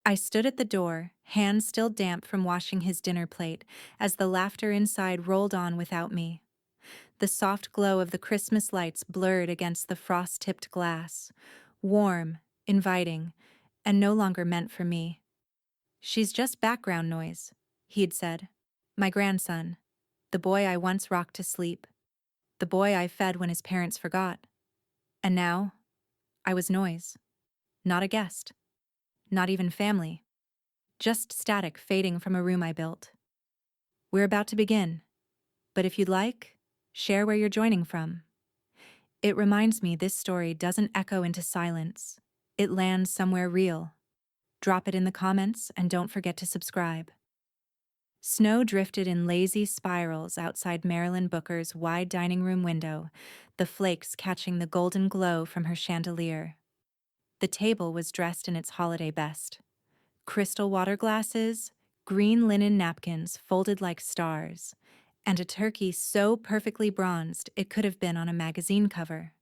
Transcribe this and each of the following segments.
I stood at the door, hands still damp from washing his dinner plate, as the laughter inside rolled on without me. The soft glow of the Christmas lights blurred against the frost-tipped glass, warm, inviting, and no longer meant for me. "She's just background noise," he'd said. "My grandson. The boy I once rocked to sleep. The boy I fed when his parents forgot. And now, I was noise. Not a guest. Not even family. Just static fading from a room I built. We're about to begin, but if you'd like, share where you're joining from. It reminds me this story doesn't echo into silence. It lands somewhere real. Drop it in the comments and don't forget to subscribe." Snow drifted in lazy spirals outside Marilyn Booker's wide dining room window, the flakes catching the golden glow from her chandelier. The table was dressed in its holiday best. Crystal water glasses, green linen napkins folded like stars, and a turkey so perfectly bronzed it could have been on a magazine cover.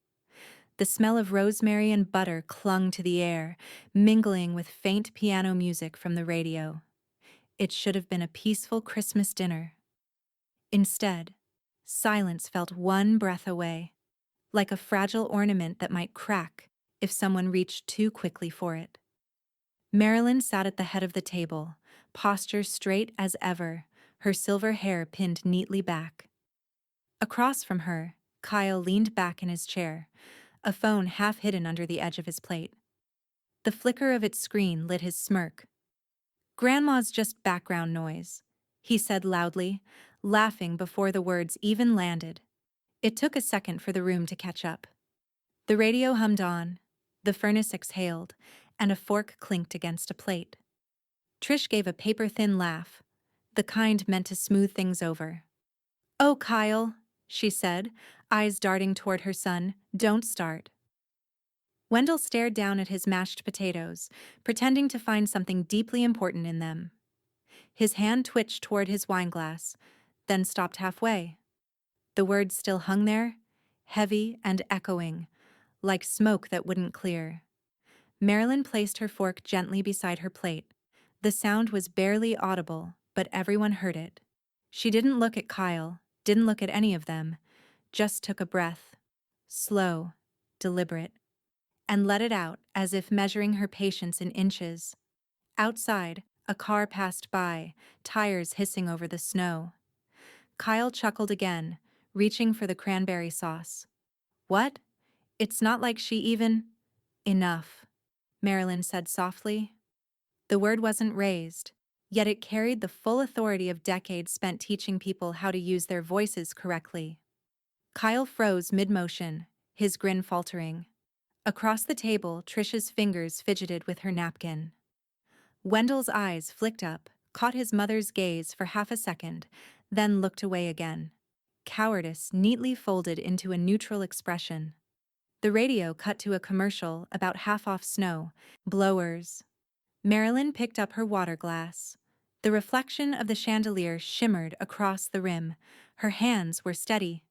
The smell of rosemary and butter clung to the air, mingling with faint piano music from the radio. It should have been a peaceful Christmas dinner. Instead, silence felt one breath away, like a fragile ornament that might crack if someone reached too quickly for it. Marilyn sat at the head of the table, posture straight as ever, her silver hair pinned neatly back. Across from her, Kyle leaned back in his chair, a phone half hidden under the edge of his plate. The flicker of its screen lit his smirk. "Grandma's just background noise," he said loudly, laughing before the words even landed. It took a second for the room to catch up. The radio hummed on, the furnace exhaled, and a fork clinked against a plate. Trish gave a paper-thin laugh, the kind meant to smooth things over. "Oh, Kyle," she said, eyes darting toward her son, "don't start." Wendell stared down at his mashed potatoes, pretending to find something deeply important in them. His hand twitched toward his wineglass, then stopped halfway. The words still hung there, heavy and echoing, like smoke that wouldn't clear. Marilyn placed her fork gently beside her plate. The sound was barely audible, but everyone heard it. She didn't look at Kyle, didn't look at any of them, just took a breath, slow, deliberate, and let it out as if measuring her patience in inches. Outside, a car passed by, tires hissing over the snow. Kyle chuckled again, reaching for the cranberry sauce. "What? It's not like she even—" "Enough," Marilyn said softly. The word wasn't raised, yet it carried the full authority of decades spent teaching people how to use their voices correctly. Kyle froze mid-motion, his grin faltering. Across the table, Trish's fingers fidgeted with her napkin. Wendell's eyes flicked up, caught his mother's gaze for half a second, then looked away again. Cowardice neatly folded into a neutral expression. The radio cut to a commercial about half-off snow, blowers. Marilyn picked up her water glass. The reflection of the chandelier shimmered across the rim. Her hands were steady.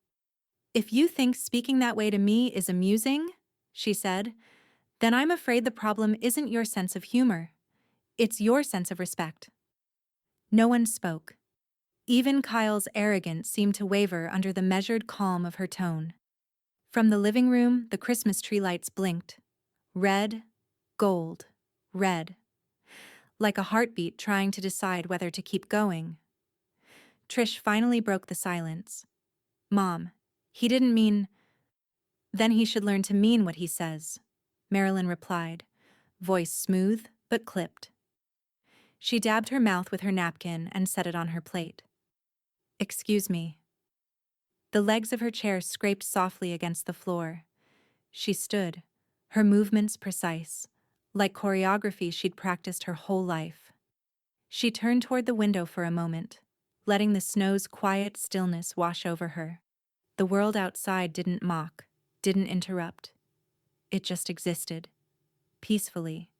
"If you think speaking that way to me is amusing," she said, "then I'm afraid the problem isn't your sense of humor. It's your sense of respect." No one spoke. Even Kyle's arrogance seemed to waver under the measured calm of her tone. From the living room, the Christmas tree lights blinked. Red, gold, red. Like a heartbeat trying to decide whether to keep going. Trish finally broke the silence. "Mom, he didn't mean—" "Then he should learn to mean what he says," Marilyn replied, voice smooth but clipped. She dabbed her mouth with her napkin and set it on her plate. "Excuse me." The legs of her chair scraped softly against the floor. She stood, her movements precise, like choreography she'd practiced her whole life. She turned toward the window for a moment, letting the snow's quiet stillness wash over her. The world outside didn't mock, didn't interrupt. It just existed, peacefully,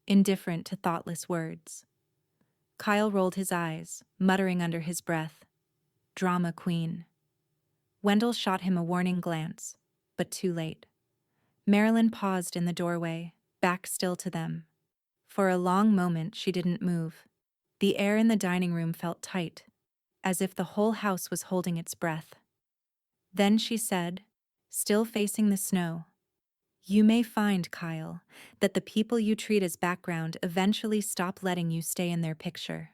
indifferent to thoughtless words. Kyle rolled his eyes, muttering under his breath, "Drama queen." Wendell shot him a warning glance, but too late. Marilyn paused in the doorway, back still to them. For a long moment, she didn't move. The air in the dining room felt tight, as if the whole house was holding its breath. Then she said, still facing the snow, "You may find, Kyle, that the people you treat as background eventually stop letting you stay in their picture."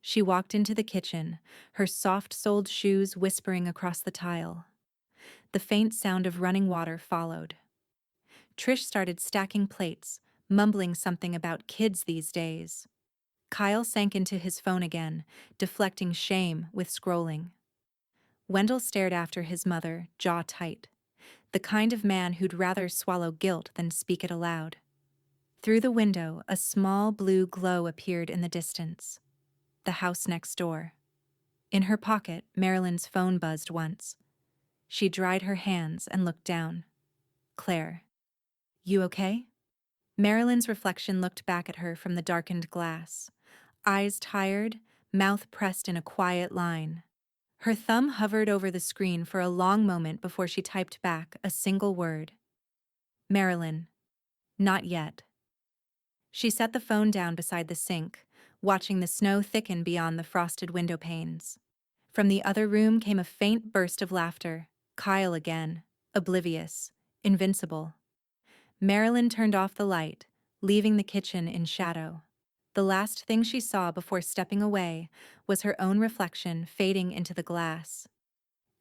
She walked into the kitchen, her soft-soled shoes whispering across the tile. The faint sound of running water followed. Trish started stacking plates, mumbling something about kids these days. Kyle sank into his phone again, deflecting shame with scrolling. Wendell stared after his mother, jaw tight, the kind of man who'd rather swallow guilt than speak it aloud. Through the window, a small blue glow appeared in the distance. The house next door. In her pocket, Marilyn's phone buzzed once. She dried her hands and looked down. "Claire, you okay?" Marilyn's reflection looked back at her from the darkened glass. Eyes tired, mouth pressed in a quiet line. Her thumb hovered over the screen for a long moment before she typed back a single word. "Marilyn, not yet." She set the phone down beside the sink, watching the snow thicken beyond the frosted window panes. From the other room came a faint burst of laughter. Kyle again, oblivious, invincible. Marilyn turned off the light, leaving the kitchen in shadow. The last thing she saw before stepping away was her own reflection fading into the glass.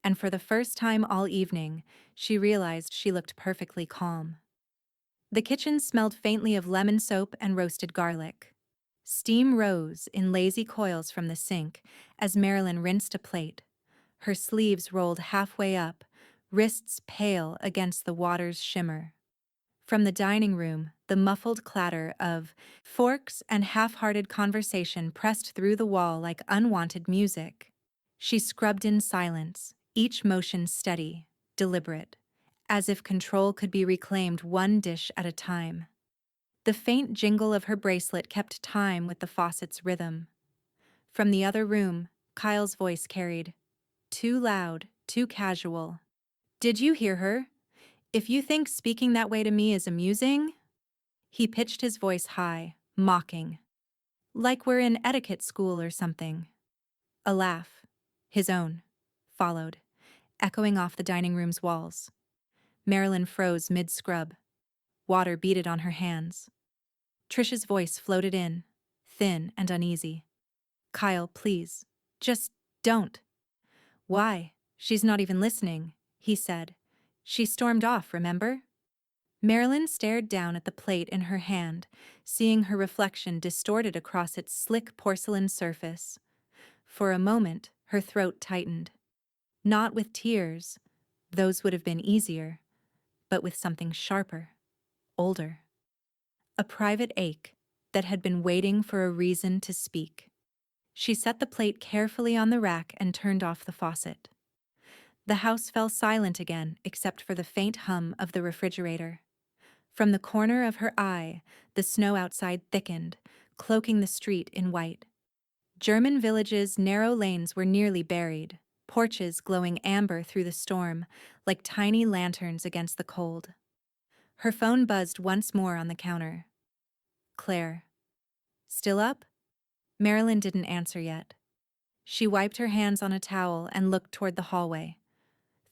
And for the first time all evening, she realized she looked perfectly calm. The kitchen smelled faintly of lemon soap and roasted garlic. Steam rose in lazy coils from the sink as Marilyn rinsed a plate. Her sleeves rolled halfway up, wrists pale against the water's shimmer. From the dining room, the muffled clatter of forks and half-hearted conversation pressed through the wall like unwanted music. She scrubbed in silence, each motion steady, deliberate, as if control could be reclaimed one dish at a time. The faint jingle of her bracelet kept time with the faucet's rhythm. From the other room, Kyle's voice carried, "Too loud, too casual. Did you hear her? If you think speaking that way to me is amusing..." He pitched his voice high, mocking. "Like we're in etiquette school or something." A laugh, his own, followed, echoing off the dining room's walls. Marilyn froze mid-scrub. Water beaded on her hands. Trish's voice floated in, thin and uneasy. "Kyle, please. Just don't." "Why? She's not even listening," he said. "She stormed off, remember?" Marilyn stared down at the plate in her hand, seeing her reflection distorted across its slick porcelain surface. For a moment, her throat tightened. Not with tears, those would have been easier, but with something sharper, older. A private ache that had been waiting for a reason to speak. She set the plate carefully on the rack and turned off the faucet. The house fell silent again except for the faint hum of the refrigerator. From the corner of her eye, the snow outside thickened, cloaking the street in white. German villages' narrow lanes were nearly buried, porches glowing amber through the storm, like tiny lanterns against the cold. Her phone buzzed once more on the counter. "Claire. Still up?" Marilyn didn't answer yet. She wiped her hands on a towel and looked toward the hallway.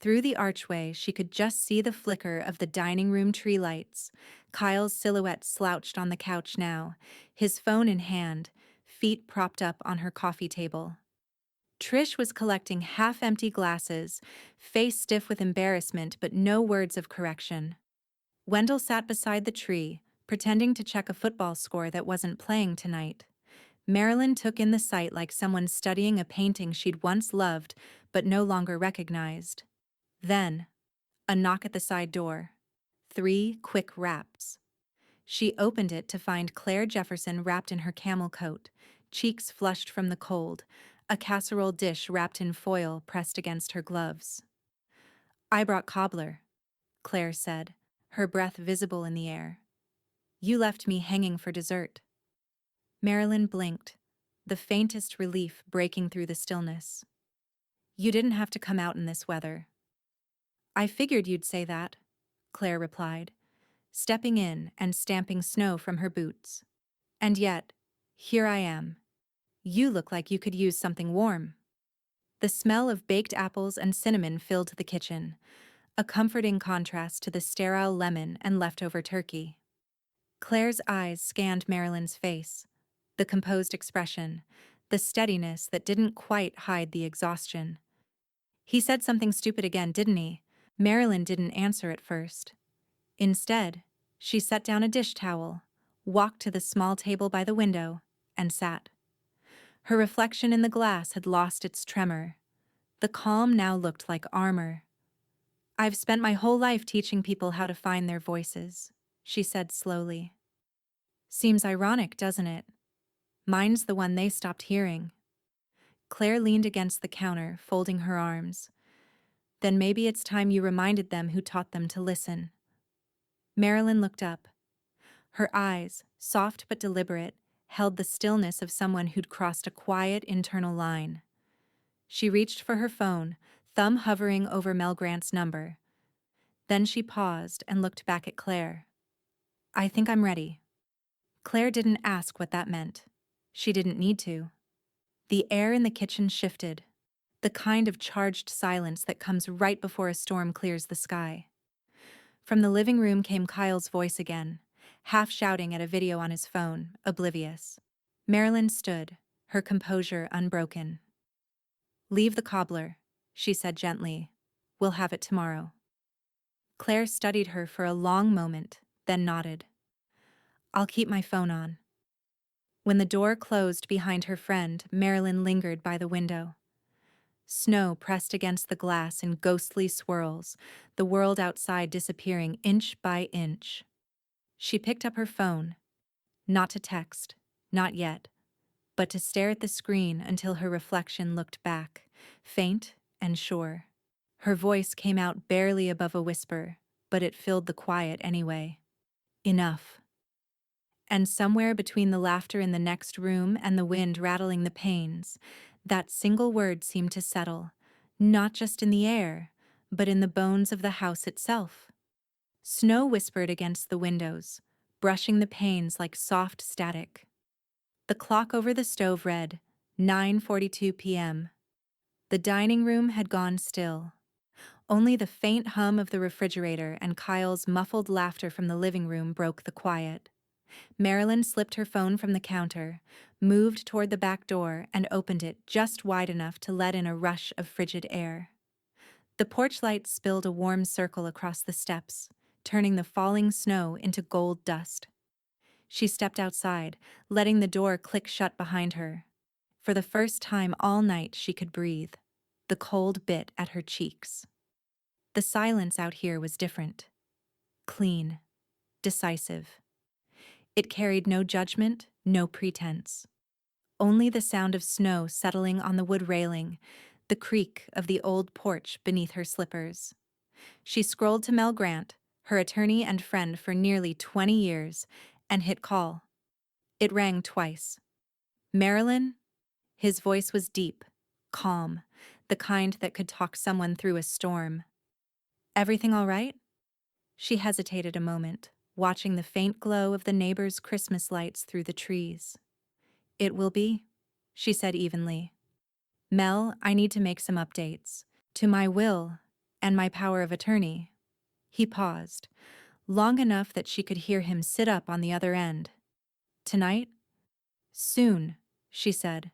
Through the archway, she could just see the flicker of the dining room tree lights. Kyle's silhouette slouched on the couch now, his phone in hand, feet propped up on her coffee table. Trish was collecting half-empty glasses, face stiff with embarrassment but no words of correction. Wendell sat beside the tree, pretending to check a football score that wasn't playing tonight. Marilyn took in the sight like someone studying a painting she'd once loved but no longer recognized. Then, a knock at the side door. 3 quick raps. She opened it to find Claire Jefferson wrapped in her camel coat, cheeks flushed from the cold, a casserole dish wrapped in foil pressed against her gloves. "I brought cobbler," Claire said, her breath visible in the air. "You left me hanging for dessert." Marilyn blinked, the faintest relief breaking through the stillness. "You didn't have to come out in this weather." "I figured you'd say that," Claire replied, stepping in and stamping snow from her boots. And yet, here I am. You look like you could use something warm. The smell of baked apples and cinnamon filled the kitchen, a comforting contrast to the sterile lemon and leftover turkey. Claire's eyes scanned Marilyn's face, the composed expression, the steadiness that didn't quite hide the exhaustion. He said something stupid again, didn't he? Marilyn didn't answer at first. Instead, she set down a dish towel, walked to the small table by the window, and sat. Her reflection in the glass had lost its tremor. The calm now looked like armor. "I've spent my whole life teaching people how to find their voices," she said slowly. "Seems ironic, doesn't it? Mine's the one they stopped hearing." Claire leaned against the counter, folding her arms. "Then maybe it's time you reminded them who taught them to listen." Marilyn looked up. Her eyes, soft but deliberate, held the stillness of someone who'd crossed a quiet internal line. She reached for her phone, thumb hovering over Mel Grant's number. Then she paused and looked back at Claire. "I think I'm ready." Claire didn't ask what that meant. She didn't need to. The air in the kitchen shifted, the kind of charged silence that comes right before a storm clears the sky. From the living room came Kyle's voice again, half shouting at a video on his phone, oblivious. Marilyn stood, her composure unbroken. "Leave the cobbler," she said gently. "We'll have it tomorrow." Claire studied her for a long moment, then nodded. "I'll keep my phone on." When the door closed behind her friend, Marilyn lingered by the window. Snow pressed against the glass in ghostly swirls, the world outside disappearing inch by inch. She picked up her phone, not to text, not yet, but to stare at the screen until her reflection looked back, faint and sure. Her voice came out barely above a whisper, but it filled the quiet anyway. "Enough." And somewhere between the laughter in the next room and the wind rattling the panes, that single word seemed to settle, not just in the air, but in the bones of the house itself. Snow whispered against the windows, brushing the panes like soft static. The clock over the stove read 9:42 p.m. The dining room had gone still. Only the faint hum of the refrigerator and Kyle's muffled laughter from the living room broke the quiet. Marilyn slipped her phone from the counter, moved toward the back door, and opened it just wide enough to let in a rush of frigid air. The porch light spilled a warm circle across the steps, turning the falling snow into gold dust. She stepped outside, letting the door click shut behind her. For the first time all night she could breathe. The cold bit at her cheeks. The silence out here was different. Clean. Decisive. It carried no judgment, no pretense. Only the sound of snow settling on the wood railing, the creak of the old porch beneath her slippers. She scrolled to Mel Grant, her attorney and friend for nearly 20 years, and hit call. It rang twice. "Marilyn?" His voice was deep, calm, the kind that could talk someone through a storm. "Everything all right?" She hesitated a moment, watching the faint glow of the neighbors' Christmas lights through the trees. "It will be," she said evenly. "Mel, I need to make some updates. To my will and my power of attorney." He paused, long enough that she could hear him sit up on the other end. "Tonight?" "Soon," she said.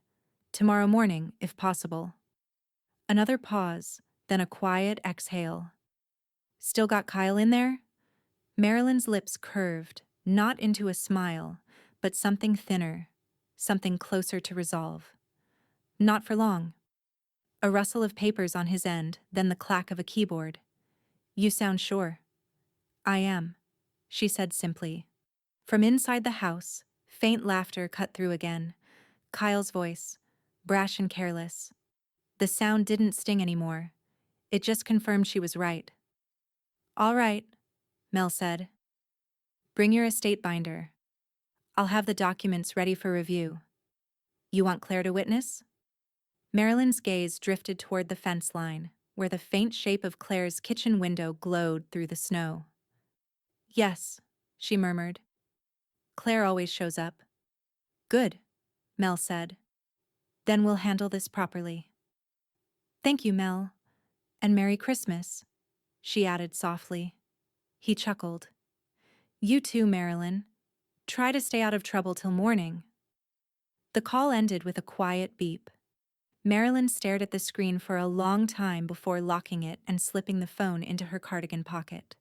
"Tomorrow morning, if possible." Another pause, then a quiet exhale. "Still got Kyle in there?" Marilyn's lips curved, not into a smile, but something thinner, something closer to resolve. "Not for long." A rustle of papers on his end, then the clack of a keyboard. "You sound sure." "I am," she said simply. From inside the house, faint laughter cut through again. Kyle's voice, brash and careless. The sound didn't sting anymore. It just confirmed she was right. "All right," Mel said. "Bring your estate binder. I'll have the documents ready for review. You want Claire to witness?" Marilyn's gaze drifted toward the fence line, where the faint shape of Claire's kitchen window glowed through the snow. "Yes," she murmured. "Claire always shows up." Good, Mel said. Then we'll handle this properly. Thank you, Mel. And Merry Christmas, she added softly. He chuckled. You too, Marilyn. Try to stay out of trouble till morning. The call ended with a quiet beep. Marilyn stared at the screen for a long time before locking it and slipping the phone into her cardigan pocket.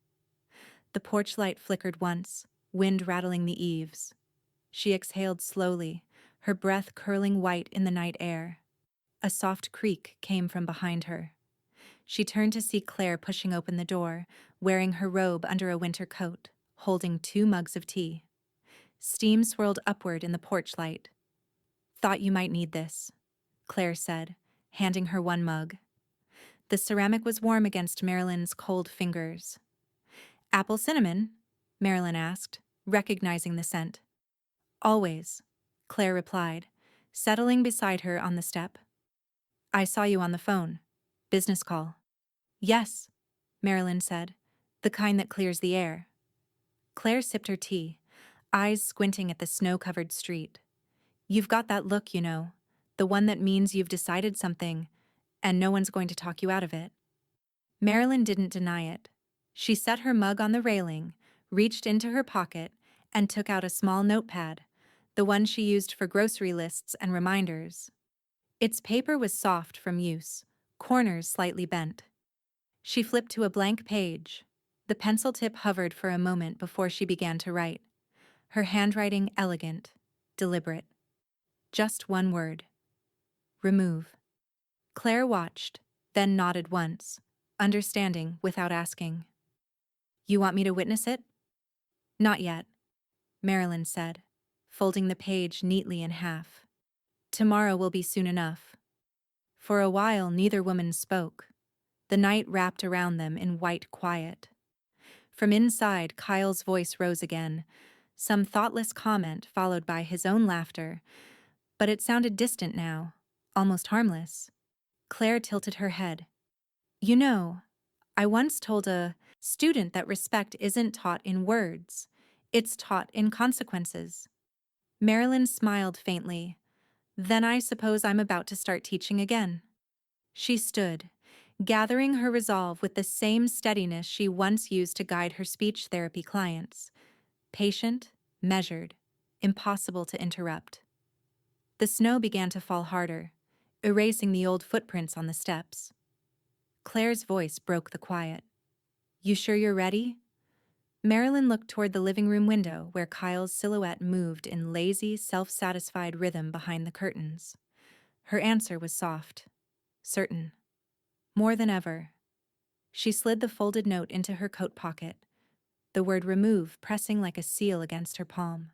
The porch light flickered once, wind rattling the eaves. She exhaled slowly, her breath curling white in the night air. A soft creak came from behind her. She turned to see Claire pushing open the door, wearing her robe under a winter coat, holding 2 mugs of tea. Steam swirled upward in the porch light. Thought you might need this, Claire said, handing her 1 mug. The ceramic was warm against Marilyn's cold fingers. Apple cinnamon? Marilyn asked, recognizing the scent. Always, Claire replied, settling beside her on the step. I saw you on the phone. Business call. Yes, Marilyn said, the kind that clears the air. Claire sipped her tea, eyes squinting at the snow-covered street. You've got that look, you know, the one that means you've decided something, and no one's going to talk you out of it. Marilyn didn't deny it. She set her mug on the railing, reached into her pocket, and took out a small notepad, the one she used for grocery lists and reminders. Its paper was soft from use, corners slightly bent. She flipped to a blank page. The pencil tip hovered for a moment before she began to write, her handwriting elegant, deliberate. Just 1 word. Remove. Claire watched, then nodded once, understanding without asking. You want me to witness it? Not yet, Marilyn said, folding the page neatly in half. Tomorrow will be soon enough. For a while, neither woman spoke. The night wrapped around them in white quiet. From inside, Kyle's voice rose again, some thoughtless comment followed by his own laughter, but it sounded distant now, almost harmless. Claire tilted her head. You know, I once told a student that respect isn't taught in words, it's taught in consequences. Marilyn smiled faintly. Then I suppose I'm about to start teaching again. She stood, gathering her resolve with the same steadiness she once used to guide her speech therapy clients. Patient, measured, impossible to interrupt. The snow began to fall harder, erasing the old footprints on the steps. Claire's voice broke the quiet. You sure you're ready? Marilyn looked toward the living room window where Kyle's silhouette moved in lazy, self-satisfied rhythm behind the curtains. Her answer was soft, certain. More than ever. She slid the folded note into her coat pocket, the word remove pressing like a seal against her palm.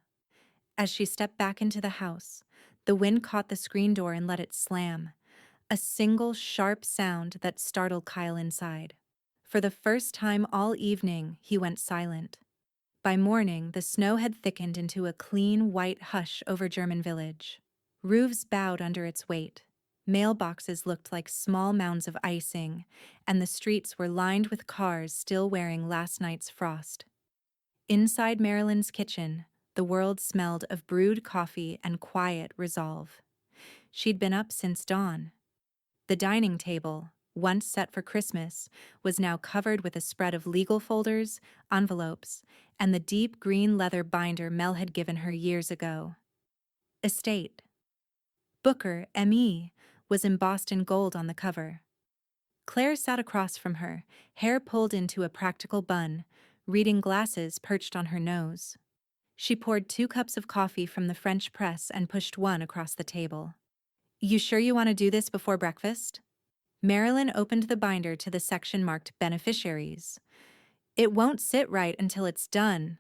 As she stepped back into the house, the wind caught the screen door and let it slam, a single sharp sound that startled Kyle inside. For the first time all evening, he went silent. By morning, the snow had thickened into a clean, white hush over German Village. Roofs bowed under its weight. Mailboxes looked like small mounds of icing, and the streets were lined with cars still wearing last night's frost. Inside Marilyn's kitchen, the world smelled of brewed coffee and quiet resolve. She'd been up since dawn. The dining table, once set for Christmas, was now covered with a spread of legal folders, envelopes, and the deep green leather binder Mel had given her years ago. Estate. Booker, M.E., was embossed in gold on the cover. Claire sat across from her, hair pulled into a practical bun, reading glasses perched on her nose. She poured 2 cups of coffee from the French press and pushed one across the table. You sure you want to do this before breakfast? Marilyn opened the binder to the section marked Beneficiaries. It won't sit right until it's done.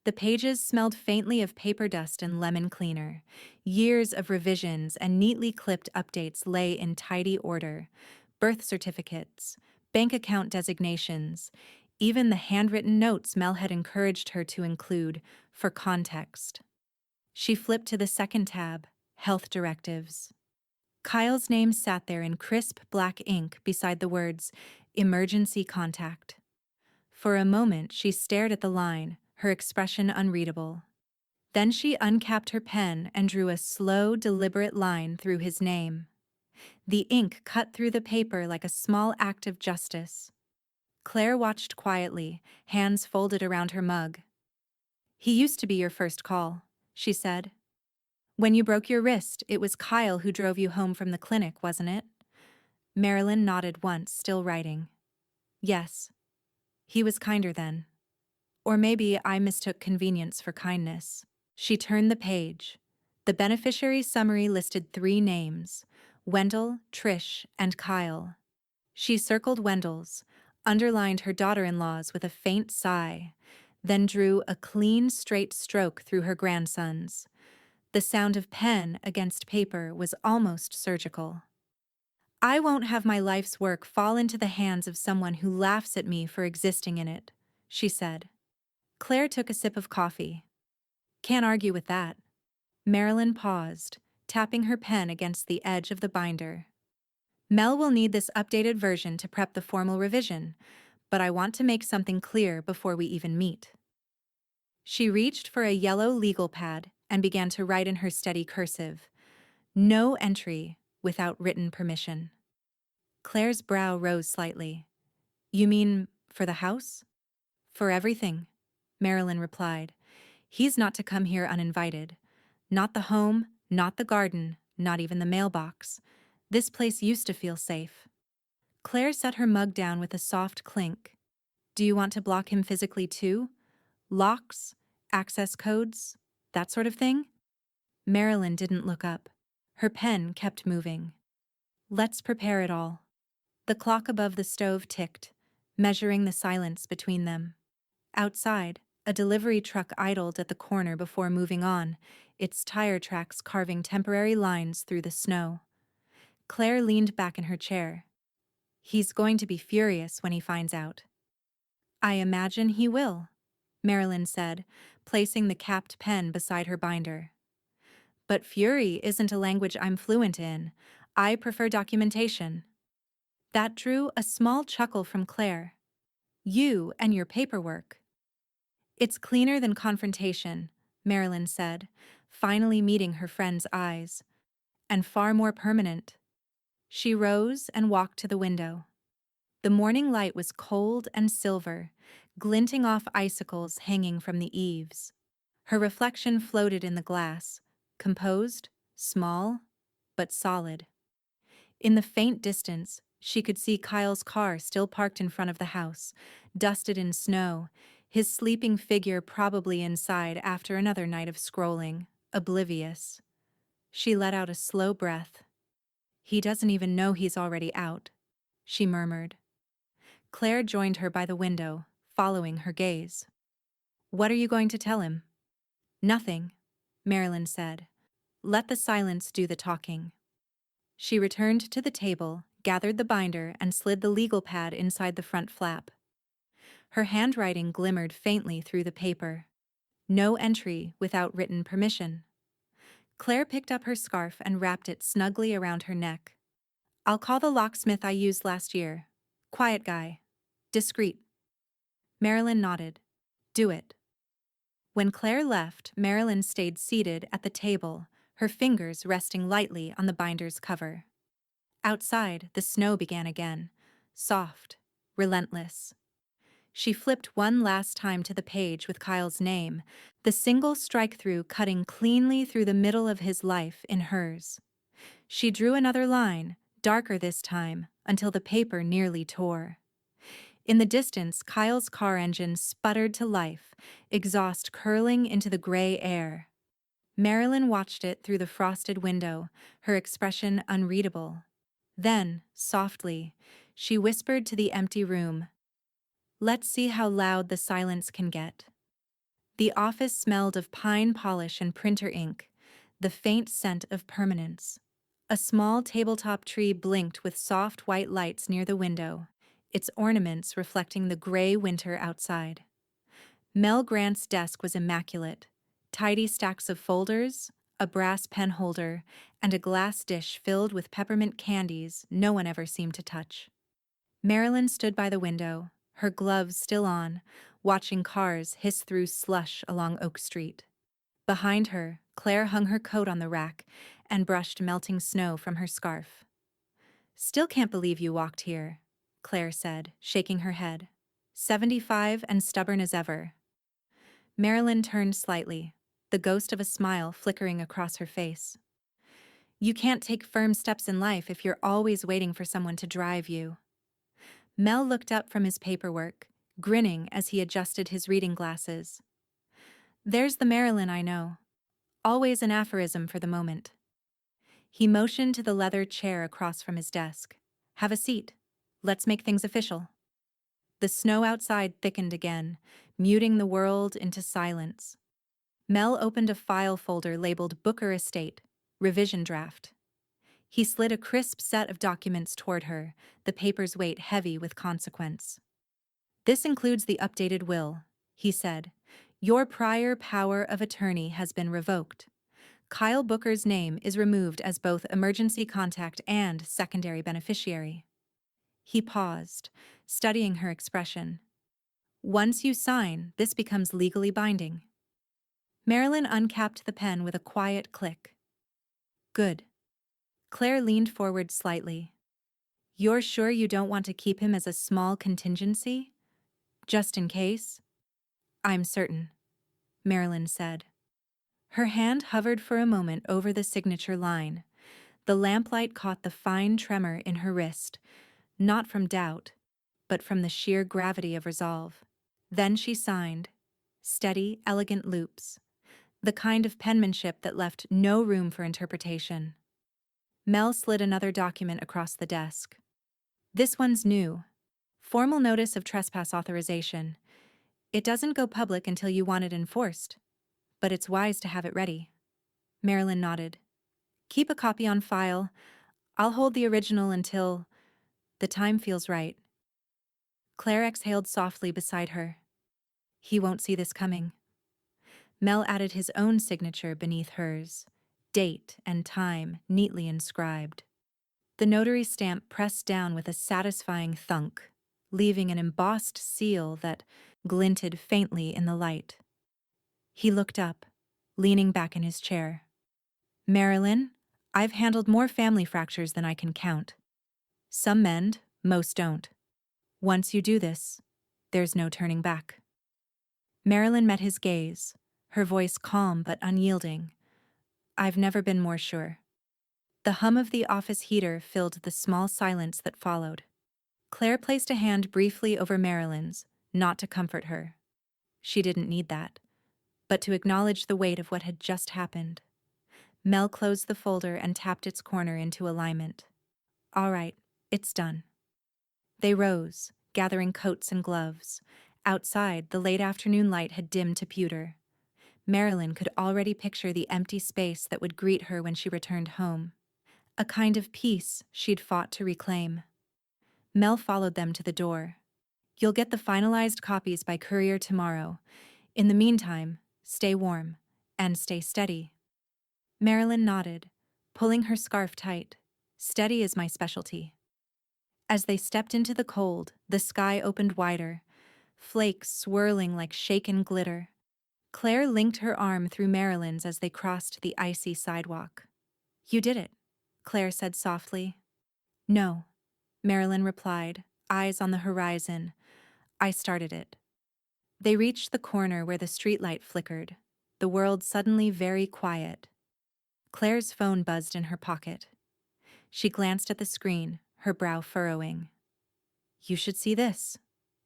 The pages smelled faintly of paper dust and lemon cleaner. Years of revisions and neatly clipped updates lay in tidy order. Birth certificates, bank account designations, even the handwritten notes Mel had encouraged her to include for context. She flipped to the second tab, Health Directives. Kyle's name sat there in crisp black ink beside the words, Emergency Contact. For a moment, she stared at the line, her expression unreadable. Then she uncapped her pen and drew a slow, deliberate line through his name. The ink cut through the paper like a small act of justice. Claire watched quietly, hands folded around her mug. "He used to be your first call," she said. "When you broke your wrist, it was Kyle who drove you home from the clinic, wasn't it?" Marilyn nodded once, still writing. "Yes. He was kinder then. Or maybe I mistook convenience for kindness." She turned the page. The beneficiary summary listed 3 names: Wendell, Trish, and Kyle. She circled Wendell's, underlined her daughter-in-law's with a faint sigh, then drew a clean, straight stroke through her grandson's. The sound of pen against paper was almost surgical. "I won't have my life's work fall into the hands of someone who laughs at me for existing in it," she said. Claire took a sip of coffee. "Can't argue with that." Marilyn paused, tapping her pen against the edge of the binder. "Mel will need this updated version to prep the formal revision, but I want to make something clear before we even meet." She reached for a yellow legal pad and began to write in her steady cursive. "No entry without written permission." Claire's brow rose slightly. "You mean for the house?" "For everything," Marilyn replied. "He's not to come here uninvited. Not the home, not the garden, not even the mailbox. This place used to feel safe." Claire set her mug down with a soft clink. "Do you want to block him physically too? Locks? Access codes? That sort of thing?" Marilyn didn't look up. Her pen kept moving. "Let's prepare it all." The clock above the stove ticked, measuring the silence between them. Outside, a delivery truck idled at the corner before moving on, its tire tracks carving temporary lines through the snow. Claire leaned back in her chair. "He's going to be furious when he finds out." "I imagine he will," Marilyn said, placing the capped pen beside her binder. "But fury isn't a language I'm fluent in. I prefer documentation." That drew a small chuckle from Claire. "You and your paperwork." "It's cleaner than confrontation," Marilyn said, finally meeting her friend's eyes. "And far more permanent." She rose and walked to the window. The morning light was cold and silver, glinting off icicles hanging from the eaves. Her reflection floated in the glass, composed, small, but solid. In the faint distance, she could see Kyle's car still parked in front of the house, dusted in snow, his sleeping figure probably inside after another night of scrolling, oblivious. She let out a slow breath. "He doesn't even know he's already out," she murmured. Claire joined her by the window, following her gaze. "What are you going to tell him?" "Nothing," Marilyn said. "Let the silence do the talking." She returned to the table, gathered the binder, and slid the legal pad inside the front flap. Her handwriting glimmered faintly through the paper. "No entry without written permission." Claire picked up her scarf and wrapped it snugly around her neck. "I'll call the locksmith I used last year. Quiet guy. Discreet." Marilyn nodded. "Do it." When Claire left, Marilyn stayed seated at the table, her fingers resting lightly on the binder's cover. Outside, the snow began again, soft, relentless. She flipped one last time to the page with Kyle's name, the single strike-through cutting cleanly through the middle of his life in hers. She drew another line, darker this time, until the paper nearly tore. In the distance, Kyle's car engine sputtered to life, exhaust curling into the gray air. Marilyn watched it through the frosted window, her expression unreadable. Then, softly, she whispered to the empty room, "Let's see how loud the silence can get." The office smelled of pine polish and printer ink, the faint scent of permanence. A small tabletop tree blinked with soft white lights near the window, its ornaments reflecting the gray winter outside. Mel Grant's desk was immaculate, tidy stacks of folders, a brass pen holder, and a glass dish filled with peppermint candies no one ever seemed to touch. Marilyn stood by the window, her gloves still on, watching cars hiss through slush along Oak Street. Behind her, Claire hung her coat on the rack and brushed melting snow from her scarf. "Still can't believe you walked here," Claire said, shaking her head. 75 and stubborn as ever." Marilyn turned slightly, the ghost of a smile flickering across her face. "You can't take firm steps in life if you're always waiting for someone to drive you." Mel looked up from his paperwork, grinning as he adjusted his reading glasses. "There's the Marilyn I know. Always an aphorism for the moment." He motioned to the leather chair across from his desk. "Have a seat. Let's make things official." The snow outside thickened again, muting the world into silence. Mel opened a file folder labeled Booker Estate, Revision Draft. He slid a crisp set of documents toward her, the paper's weight heavy with consequence. "This includes the updated will," he said. "Your prior power of attorney has been revoked. Kyle Booker's name is removed as both emergency contact and secondary beneficiary." He paused, studying her expression. "Once you sign, this becomes legally binding." Marilyn uncapped the pen with a quiet click. "Good." Claire leaned forward slightly. "You're sure you don't want to keep him as a small contingency? Just in case?" "I'm certain," Marilyn said. Her hand hovered for a moment over the signature line. The lamplight caught the fine tremor in her wrist, not from doubt, but from the sheer gravity of resolve. Then she signed. Steady, elegant loops. The kind of penmanship that left no room for interpretation. Mel slid another document across the desk. "This one's new. Formal notice of trespass authorization. It doesn't go public until you want it enforced, but it's wise to have it ready." Marilyn nodded. "Keep a copy on file. I'll hold the original until the time feels right." Claire exhaled softly beside her. "He won't see this coming." Mel added his own signature beneath hers, date and time neatly inscribed. The notary stamp pressed down with a satisfying thunk, leaving an embossed seal that glinted faintly in the light. He looked up, leaning back in his chair. "Marilyn, I've handled more family fractures than I can count. Some mend, most don't. Once you do this, there's no turning back." Marilyn met his gaze, her voice calm but unyielding. "I've never been more sure." The hum of the office heater filled the small silence that followed. Claire placed a hand briefly over Marilyn's, not to comfort her. She didn't need that, but to acknowledge the weight of what had just happened. Mel closed the folder and tapped its corner into alignment. "All right, it's done." They rose, gathering coats and gloves. Outside, the late afternoon light had dimmed to pewter. Marilyn could already picture the empty space that would greet her when she returned home. A kind of peace she'd fought to reclaim. Mel followed them to the door. "You'll get the finalized copies by courier tomorrow. In the meantime, stay warm and stay steady." Marilyn nodded, pulling her scarf tight. "Steady is my specialty." As they stepped into the cold, the sky opened wider, flakes swirling like shaken glitter. Claire linked her arm through Marilyn's as they crossed the icy sidewalk. "You did it," Claire said softly. "No," Marilyn replied, eyes on the horizon. "I started it." They reached the corner where the streetlight flickered, the world suddenly very quiet. Claire's phone buzzed in her pocket. She glanced at the screen, her brow furrowing. "You should see this,"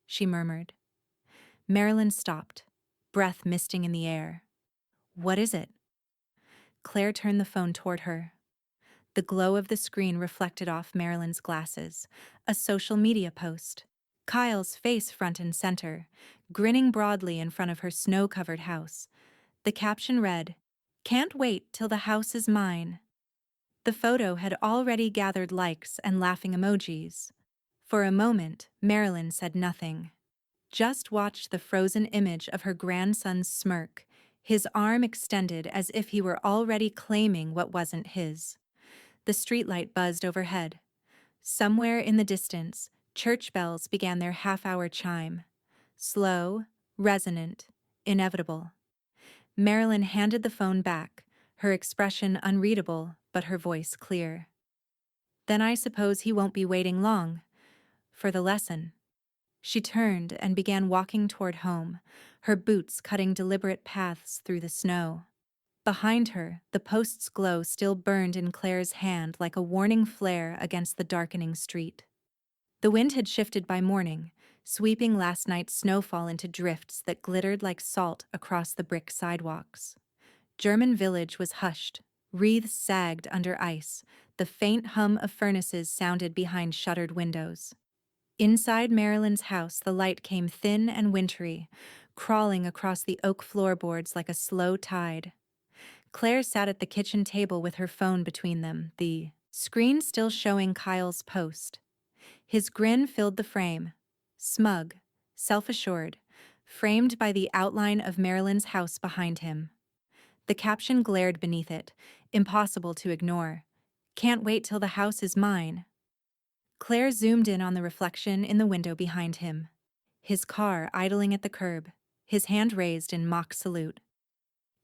she murmured. Marilyn stopped, breath misting in the air. "What is it?" Claire turned the phone toward her. The glow of the screen reflected off Marilyn's glasses. A social media post. Kyle's face front and center, grinning broadly in front of her snow-covered house. The caption read, "Can't wait till the house is mine." The photo had already gathered likes and laughing emojis. For a moment, Marilyn said nothing. Just watched the frozen image of her grandson's smirk, his arm extended as if he were already claiming what wasn't his. The streetlight buzzed overhead. Somewhere in the distance, church bells began their half-hour chime. Slow, resonant, inevitable. Marilyn handed the phone back, her expression unreadable, but her voice clear. Then I suppose he won't be waiting long for the lesson. She turned and began walking toward home, her boots cutting deliberate paths through the snow. Behind her, the post's glow still burned in Claire's hand like a warning flare against the darkening street. The wind had shifted by morning, sweeping last night's snowfall into drifts that glittered like salt across the brick sidewalks. German Village was hushed. Wreaths sagged under ice. The faint hum of furnaces sounded behind shuttered windows. Inside Marilyn's house, the light came thin and wintry, crawling across the oak floorboards like a slow tide. Claire sat at the kitchen table with her phone between them, the screen still showing Kyle's post. His grin filled the frame, smug, self-assured, framed by the outline of Marilyn's house behind him. The caption glared beneath it, impossible to ignore. "Can't wait till the house is mine." Claire zoomed in on the reflection in the window behind him. His car idling at the curb, his hand raised in mock salute.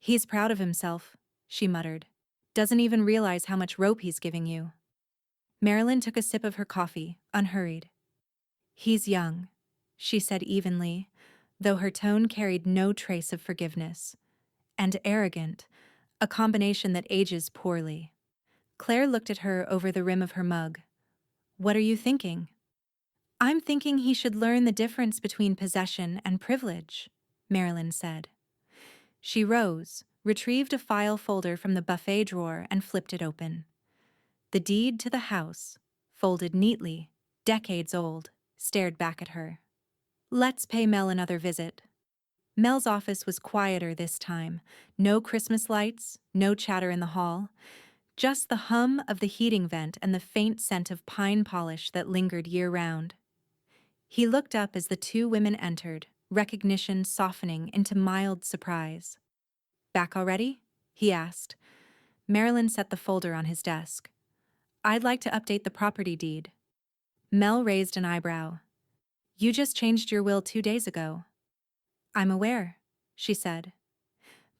"He's proud of himself," she muttered. "Doesn't even realize how much rope he's giving you." Marilyn took a sip of her coffee, unhurried. "He's young," she said evenly, though her tone carried no trace of forgiveness. "And arrogant, a combination that ages poorly." Claire looked at her over the rim of her mug. "What are you thinking?" "I'm thinking he should learn the difference between possession and privilege," Marilyn said. She rose, retrieved a file folder from the buffet drawer and flipped it open. The deed to the house, folded neatly, decades old, stared back at her. "Let's pay Mel another visit." Mel's office was quieter this time. No Christmas lights, no chatter in the hall. Just the hum of the heating vent and the faint scent of pine polish that lingered year-round. He looked up as the two women entered, recognition softening into mild surprise. "Back already?" he asked. Marilyn set the folder on his desk. "I'd like to update the property deed." Mel raised an eyebrow. "You just changed your will 2 days ago." "I'm aware," she said.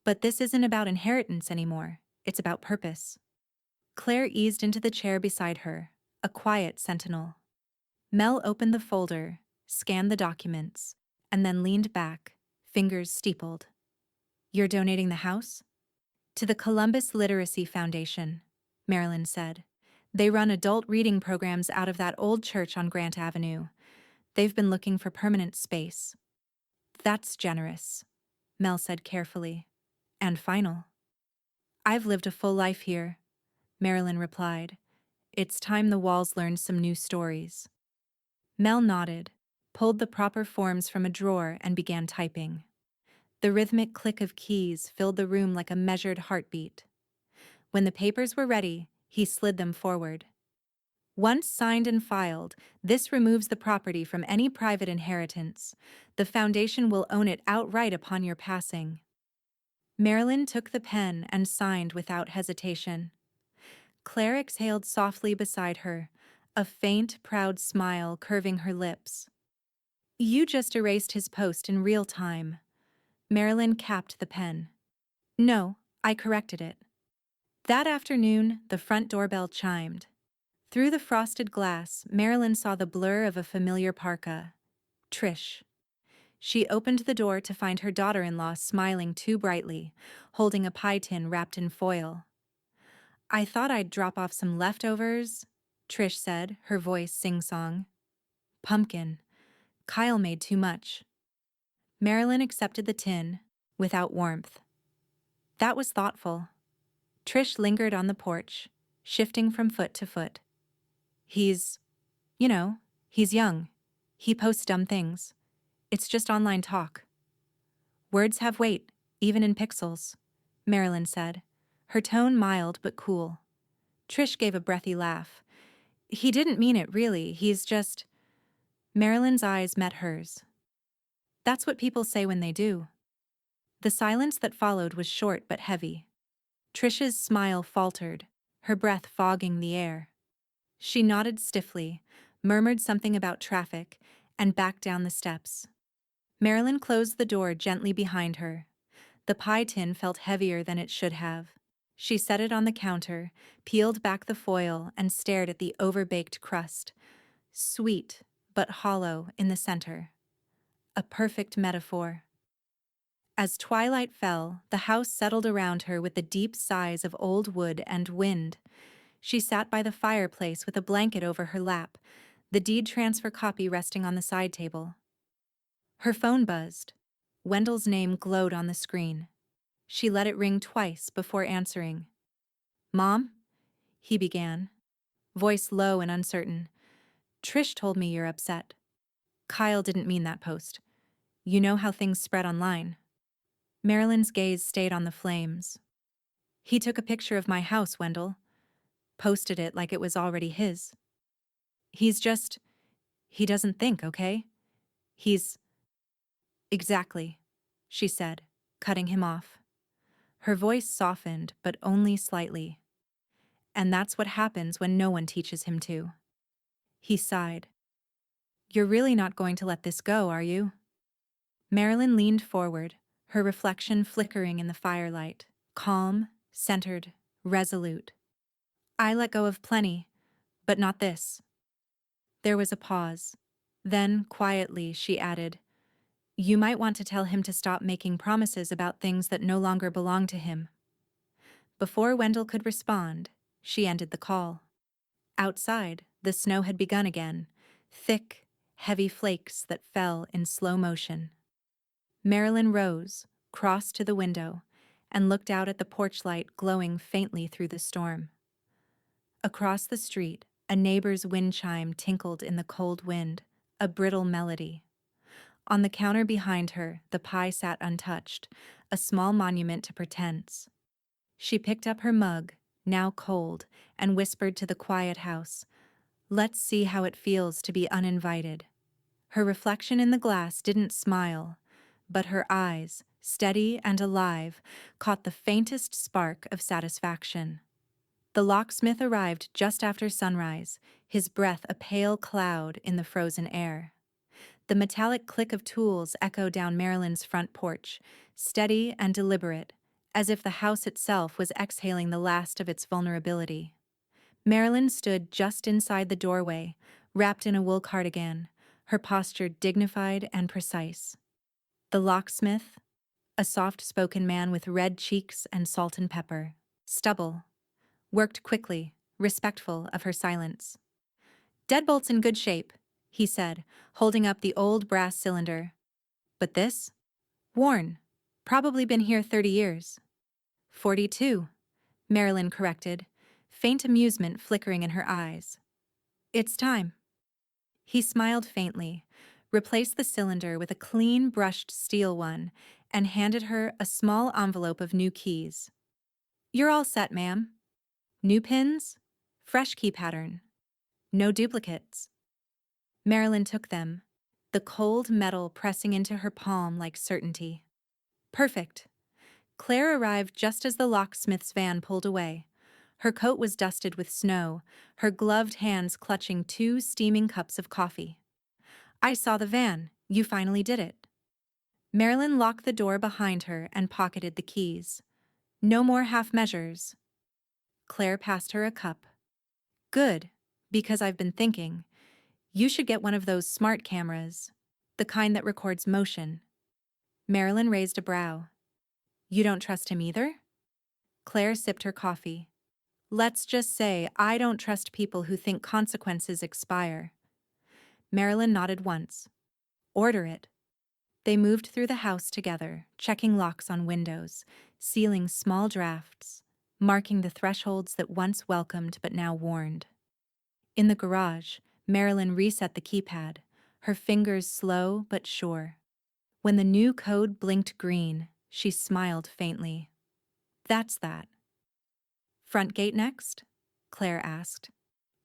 "But this isn't about inheritance anymore. It's about purpose." Claire eased into the chair beside her, a quiet sentinel. Mel opened the folder, scanned the documents, and then leaned back, fingers steepled. "You're donating the house?" "To the Columbus Literacy Foundation," Marilyn said. "They run adult reading programs out of that old church on Grant Avenue. They've been looking for permanent space." "That's generous," Mel said carefully. "And final." "I've lived a full life here," Marilyn replied. "It's time the walls learned some new stories." Mel nodded, pulled the proper forms from a drawer and began typing. The rhythmic click of keys filled the room like a measured heartbeat. When the papers were ready, he slid them forward. "Once signed and filed, this removes the property from any private inheritance. The foundation will own it outright upon your passing." Marilyn took the pen and signed without hesitation. Claire exhaled softly beside her, a faint, proud smile curving her lips. "You just erased his post in real time." Marilyn capped the pen. "No, I corrected it." That afternoon, the front doorbell chimed. Through the frosted glass, Marilyn saw the blur of a familiar parka. Trish. She opened the door to find her daughter-in-law smiling too brightly, holding a pie tin wrapped in foil. "I thought I'd drop off some leftovers," Trish said, her voice sing-song. "Pumpkin. Kyle made too much." Marilyn accepted the tin, without warmth. "That was thoughtful." Trish lingered on the porch, shifting from foot to foot. He's young. He posts dumb things. It's just online talk." "Words have weight, even in pixels," Marilyn said, her tone mild but cool. Trish gave a breathy laugh. "He didn't mean it, really. He's just—" Marilyn's eyes met hers. "That's what people say when they do." The silence that followed was short but heavy. Trish's smile faltered, her breath fogging the air. She nodded stiffly, murmured something about traffic, and backed down the steps. Marilyn closed the door gently behind her. The pie tin felt heavier than it should have. She set it on the counter, peeled back the foil, and stared at the overbaked crust. Sweet, but hollow in the center. A perfect metaphor. As twilight fell, the house settled around her with the deep sighs of old wood and wind. She sat by the fireplace with a blanket over her lap, the deed transfer copy resting on the side table. Her phone buzzed. Wendell's name glowed on the screen. She let it ring twice before answering. "Mom?" he began, voice low and uncertain. "Trish told me you're upset. Kyle didn't mean that post. You know how things spread online." Marilyn's gaze stayed on the flames. "He took a picture of my house, Wendell. Posted it like it was already his. He doesn't think, okay? He's—" "Exactly," she said, cutting him off. Her voice softened, but only slightly. "And that's what happens when no one teaches him to." He sighed. "You're really not going to let this go, are you?" Marilyn leaned forward, her reflection flickering in the firelight, calm, centered, resolute. "I let go of plenty, but not this." There was a pause. Then, quietly, she added, "You might want to tell him to stop making promises about things that no longer belong to him." Before Wendell could respond, she ended the call. Outside, the snow had begun again, thick, heavy flakes that fell in slow motion. Marilyn rose, crossed to the window, and looked out at the porch light glowing faintly through the storm. Across the street, a neighbor's wind chime tinkled in the cold wind, a brittle melody. On the counter behind her, the pie sat untouched, a small monument to pretense. She picked up her mug, now cold, and whispered to the quiet house, "Let's see how it feels to be uninvited." Her reflection in the glass didn't smile, but her eyes, steady and alive, caught the faintest spark of satisfaction. The locksmith arrived just after sunrise, his breath a pale cloud in the frozen air. The metallic click of tools echoed down Marilyn's front porch, steady and deliberate, as if the house itself was exhaling the last of its vulnerability. Marilyn stood just inside the doorway, wrapped in a wool cardigan, her posture dignified and precise. The locksmith, a soft-spoken man with red cheeks and salt and pepper, stubble, worked quickly, respectful of her silence. "Deadbolt's in good shape," he said, holding up the old brass cylinder. "But this? Worn. Probably been here 30 years. 42, Marilyn corrected, faint amusement flickering in her eyes. "It's time." He smiled faintly, replaced the cylinder with a clean brushed steel one, and handed her a small envelope of new keys. "You're all set, ma'am. New pins, fresh key pattern. No duplicates." Marilyn took them, the cold metal pressing into her palm like certainty. "Perfect." Claire arrived just as the locksmith's van pulled away. Her coat was dusted with snow, her gloved hands clutching 2 steaming cups of coffee. "I saw the van. You finally did it." Marilyn locked the door behind her and pocketed the keys. "No more half measures." Claire passed her a cup. "Good, because I've been thinking. You should get one of those smart cameras, the kind that records motion." Marilyn raised a brow. "You don't trust him either?" Claire sipped her coffee. "Let's just say I don't trust people who think consequences expire." Marilyn nodded once. "Order it." They moved through the house together, checking locks on windows, sealing small drafts, marking the thresholds that once welcomed but now warned. In the garage, Marilyn reset the keypad, her fingers slow but sure. When the new code blinked green, she smiled faintly. "That's that." "Front gate next?" Claire asked.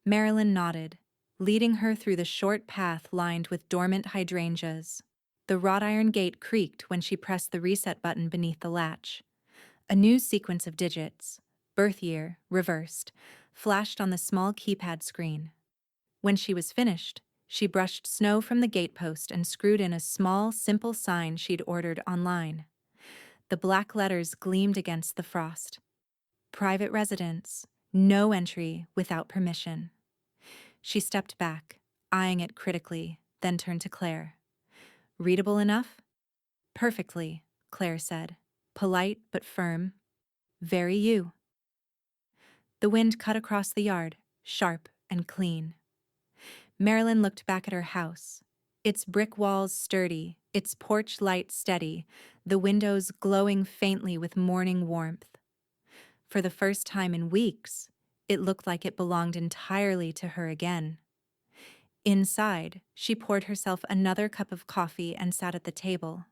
Marilyn nodded, leading her through the short path lined with dormant hydrangeas. The wrought iron gate creaked when she pressed the reset button beneath the latch. A new sequence of digits, birth year, reversed, flashed on the small keypad screen. When she was finished, she brushed snow from the gatepost and screwed in a small, simple sign she'd ordered online. The black letters gleamed against the frost. Private residence, no entry without permission. She stepped back, eyeing it critically, then turned to Claire. Readable enough? Perfectly, Claire said. Polite but firm. Very you. The wind cut across the yard, sharp and clean. Marilyn looked back at her house. Its brick walls sturdy, its porch light steady, the windows glowing faintly with morning warmth. For the first time in weeks, it looked like it belonged entirely to her again. Inside, she poured herself another cup of coffee and sat at the table.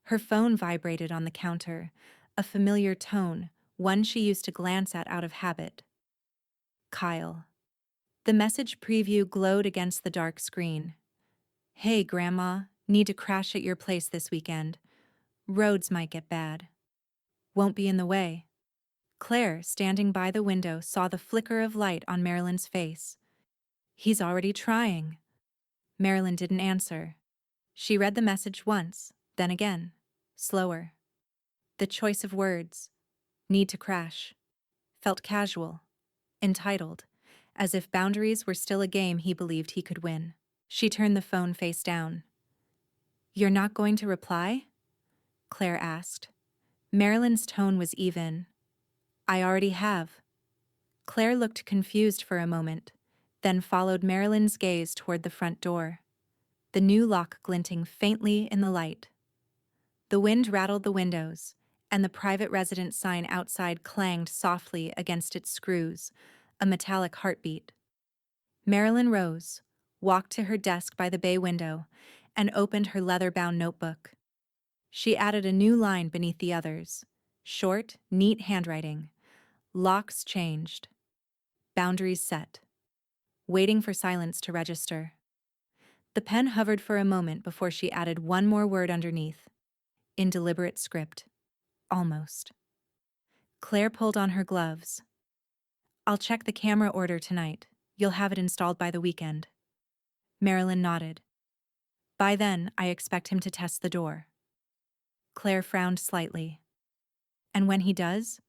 Her phone vibrated on the counter, a familiar tone, one she used to glance at out of habit. Kyle. The message preview glowed against the dark screen. Hey, Grandma, need to crash at your place this weekend. Roads might get bad. Won't be in the way. Claire, standing by the window, saw the flicker of light on Marilyn's face. He's already trying. Marilyn didn't answer. She read the message once, then again, slower. The choice of words, need to crash, felt casual, entitled, as if boundaries were still a game he believed he could win. She turned the phone face down. You're not going to reply? Claire asked. Marilyn's tone was even. I already have. Claire looked confused for a moment, then followed Marilyn's gaze toward the front door, the new lock glinting faintly in the light. The wind rattled the windows, and the private residence sign outside clanged softly against its screws, a metallic heartbeat. Marilyn rose, walked to her desk by the bay window, and opened her leather-bound notebook. She added a new line beneath the others. Short, neat handwriting. Locks changed. Boundaries set. Waiting for silence to register. The pen hovered for a moment before she added one more word underneath. In deliberate script. Almost. Claire pulled on her gloves. I'll check the camera order tonight. You'll have it installed by the weekend. Marilyn nodded. By then, I expect him to test the door. Claire frowned slightly. And when he does?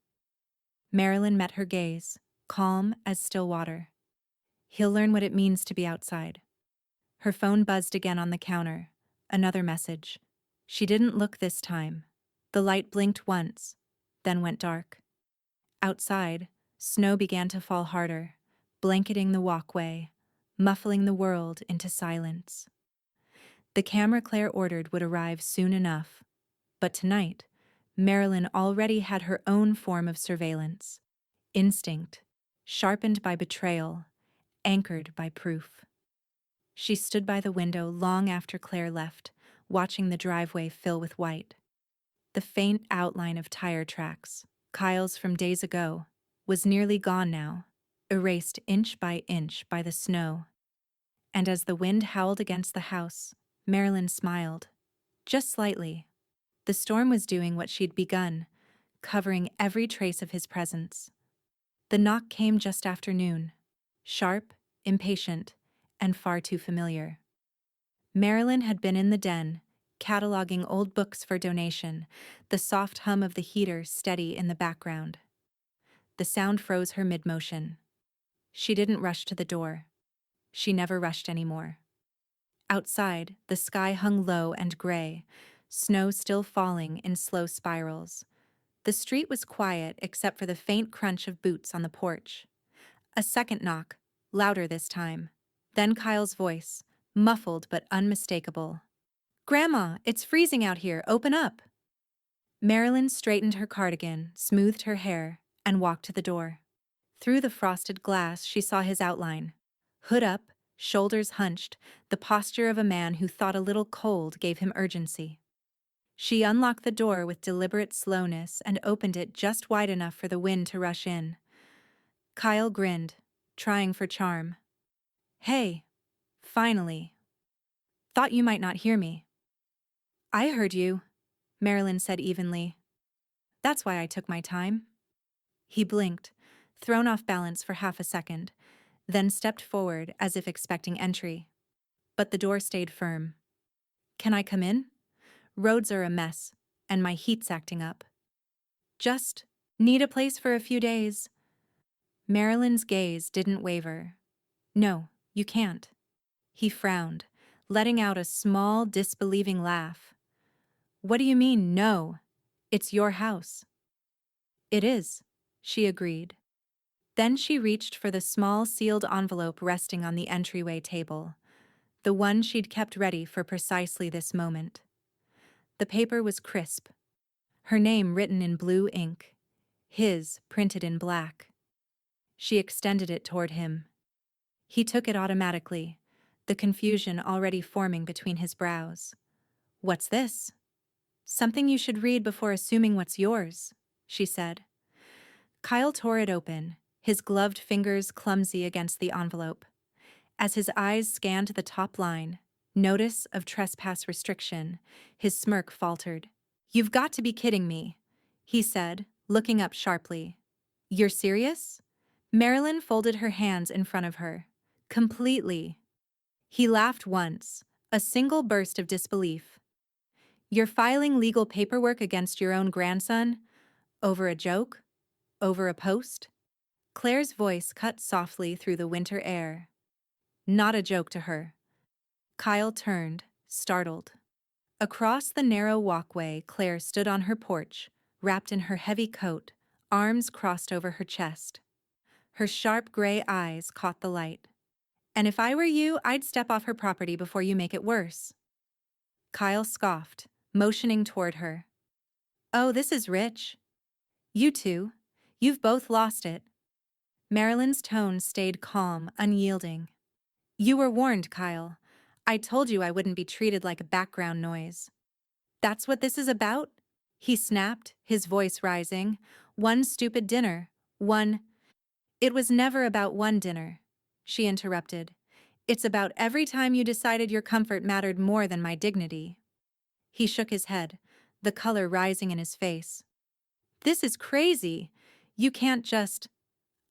Marilyn met her gaze, calm as still water. He'll learn what it means to be outside. Her phone buzzed again on the counter. Another message. She didn't look this time. The light blinked once, then went dark. Outside, snow began to fall harder, blanketing the walkway, muffling the world into silence. The camera Claire ordered would arrive soon enough, but tonight, Marilyn already had her own form of surveillance. Instinct, sharpened by betrayal, anchored by proof. She stood by the window long after Claire left, watching the driveway fill with white. The faint outline of tire tracks, Kyle's from days ago, was nearly gone now, erased inch by the snow. And as the wind howled against the house, Marilyn smiled. Just slightly. The storm was doing what she'd begun, covering every trace of his presence. The knock came just after noon. Sharp, impatient, and far too familiar. Marilyn had been in the den, cataloging old books for donation, the soft hum of the heater steady in the background. The sound froze her mid-motion. She didn't rush to the door. She never rushed anymore. Outside, the sky hung low and gray, snow still falling in slow spirals. The street was quiet except for the faint crunch of boots on the porch. A second knock, louder this time. Then Kyle's voice, muffled but unmistakable. Grandma, it's freezing out here, open up. Marilyn straightened her cardigan, smoothed her hair, and walked to the door. Through the frosted glass, she saw his outline. Hood up, shoulders hunched, the posture of a man who thought a little cold gave him urgency. She unlocked the door with deliberate slowness and opened it just wide enough for the wind to rush in. Kyle grinned, trying for charm. Hey, finally. Thought you might not hear me. I heard you, Marilyn said evenly. That's why I took my time. He blinked, thrown off balance for half a second, then stepped forward as if expecting entry. But the door stayed firm. Can I come in? Roads are a mess, and my heat's acting up. Just need a place for a few days. Marilyn's gaze didn't waver. No, you can't. He frowned, letting out a small, disbelieving laugh. What do you mean, no? It's your house. It is, she agreed. Then she reached for the small sealed envelope resting on the entryway table, the one she'd kept ready for precisely this moment. The paper was crisp, her name written in blue ink, his printed in black. She extended it toward him. He took it automatically, the confusion already forming between his brows. What's this? Something you should read before assuming what's yours, she said. Kyle tore it open, his gloved fingers clumsy against the envelope. As his eyes scanned the top line, notice of trespass restriction, his smirk faltered. You've got to be kidding me, he said, looking up sharply. You're serious? Marilyn folded her hands in front of her. Completely. He laughed once, a single burst of disbelief. You're filing legal paperwork against your own grandson? Over a joke? Over a post? Claire's voice cut softly through the winter air. Not a joke to her. Kyle turned, startled. Across the narrow walkway, Claire stood on her porch, wrapped in her heavy coat, arms crossed over her chest. Her sharp gray eyes caught the light. And if I were you, I'd step off her property before you make it worse. Kyle scoffed, motioning toward her. Oh, this is rich. You two. You've both lost it. Marilyn's tone stayed calm, unyielding. You were warned, Kyle. I told you I wouldn't be treated like a background noise. That's what this is about? He snapped, his voice rising. One stupid dinner. One. It was never about one dinner, she interrupted. It's about every time you decided your comfort mattered more than my dignity. He shook his head, the color rising in his face. This is crazy. You can't just...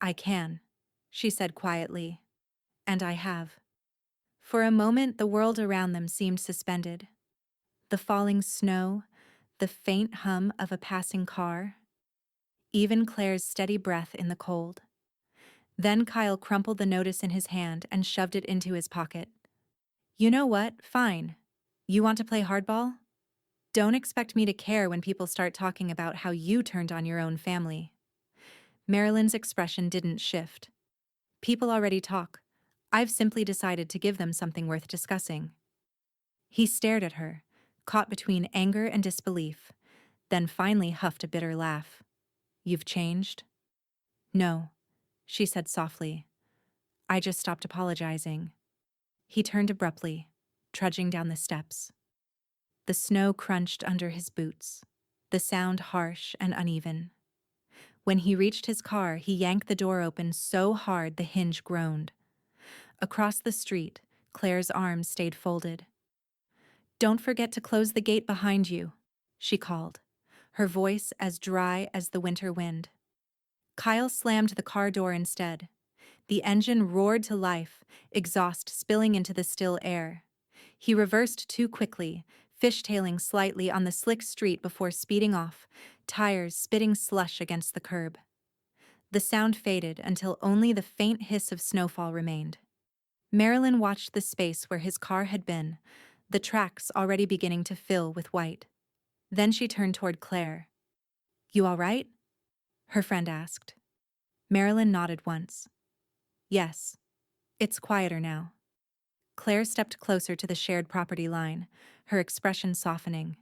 I can, she said quietly. And I have. For a moment, the world around them seemed suspended. The falling snow, the faint hum of a passing car, even Claire's steady breath in the cold. Then Kyle crumpled the notice in his hand and shoved it into his pocket. You know what? Fine. You want to play hardball? Don't expect me to care when people start talking about how you turned on your own family. Marilyn's expression didn't shift. People already talk. I've simply decided to give them something worth discussing. He stared at her, caught between anger and disbelief, then finally huffed a bitter laugh. You've changed? No, she said softly. I just stopped apologizing. He turned abruptly, trudging down the steps. The snow crunched under his boots, the sound harsh and uneven. When he reached his car, he yanked the door open so hard the hinge groaned. Across the street, Claire's arms stayed folded. Don't forget to close the gate behind you, she called, her voice as dry as the winter wind. Kyle slammed the car door instead. The engine roared to life, exhaust spilling into the still air. He reversed too quickly, fishtailing slightly on the slick street before speeding off, tires spitting slush against the curb. The sound faded until only the faint hiss of snowfall remained. Marilyn watched the space where his car had been, the tracks already beginning to fill with white. Then she turned toward Claire. You all right? Her friend asked. Marilyn nodded once. Yes. It's quieter now. Claire stepped closer to the shared property line, her expression softening.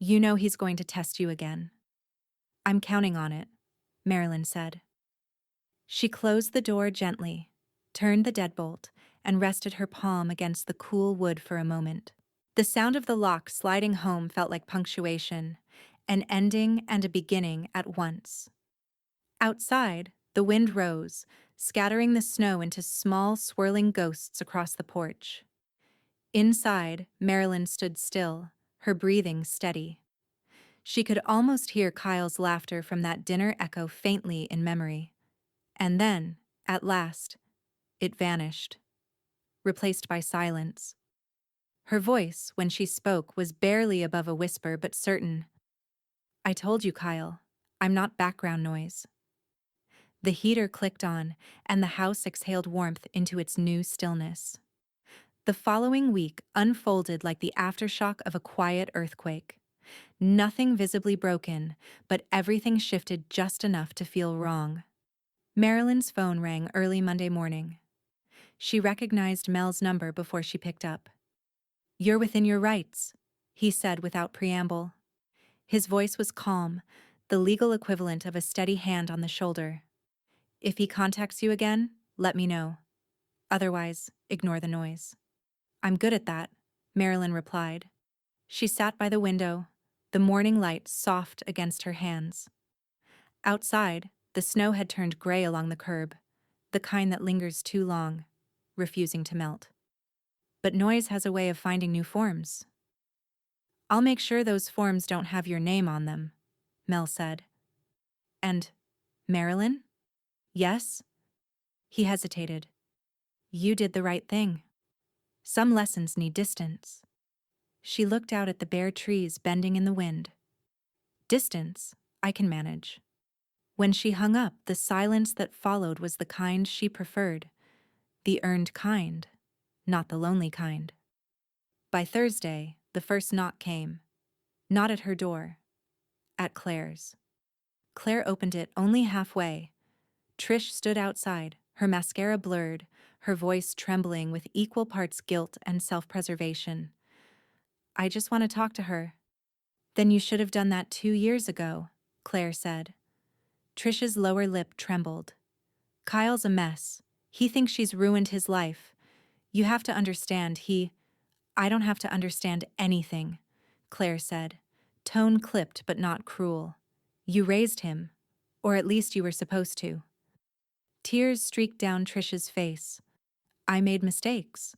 You know he's going to test you again. I'm counting on it, Marilyn said. She closed the door gently, turned the deadbolt, and rested her palm against the cool wood for a moment. The sound of the lock sliding home felt like punctuation, an ending and a beginning at once. Outside, the wind rose, scattering the snow into small, swirling ghosts across the porch. Inside, Marilyn stood still, her breathing steady. She could almost hear Kyle's laughter from that dinner echo faintly in memory. And then, at last, it vanished, replaced by silence. Her voice, when she spoke, was barely above a whisper but certain. I told you, Kyle. I'm not background noise. The heater clicked on, and the house exhaled warmth into its new stillness. The following week unfolded like the aftershock of a quiet earthquake. Nothing visibly broken, but everything shifted just enough to feel wrong. Marilyn's phone rang early Monday morning. She recognized Mel's number before she picked up. "You're within your rights," he said without preamble. His voice was calm, the legal equivalent of a steady hand on the shoulder. "If he contacts you again, let me know. Otherwise, ignore the noise." "I'm good at that," Marilyn replied. She sat by the window, the morning light soft against her hands. Outside, the snow had turned gray along the curb, the kind that lingers too long, refusing to melt. But noise has a way of finding new forms. "I'll make sure those forms don't have your name on them," Mel said. "And Marilyn?" "Yes?" He hesitated. "You did the right thing. Some lessons need distance." She looked out at the bare trees bending in the wind. "Distance, I can manage." When she hung up, the silence that followed was the kind she preferred. The earned kind, not the lonely kind. By Thursday, the first knock came. Not at her door. At Claire's. Claire opened it only halfway. Trish stood outside, her mascara blurred, her voice trembling with equal parts guilt and self-preservation. "I just want to talk to her." "Then you should have done that 2 years ago," Claire said. Trish's lower lip trembled. "Kyle's a mess. He thinks she's ruined his life. You have to understand, I don't have to understand anything," Claire said, tone clipped but not cruel. "You raised him, or at least you were supposed to." Tears streaked down Trish's face. "I made mistakes."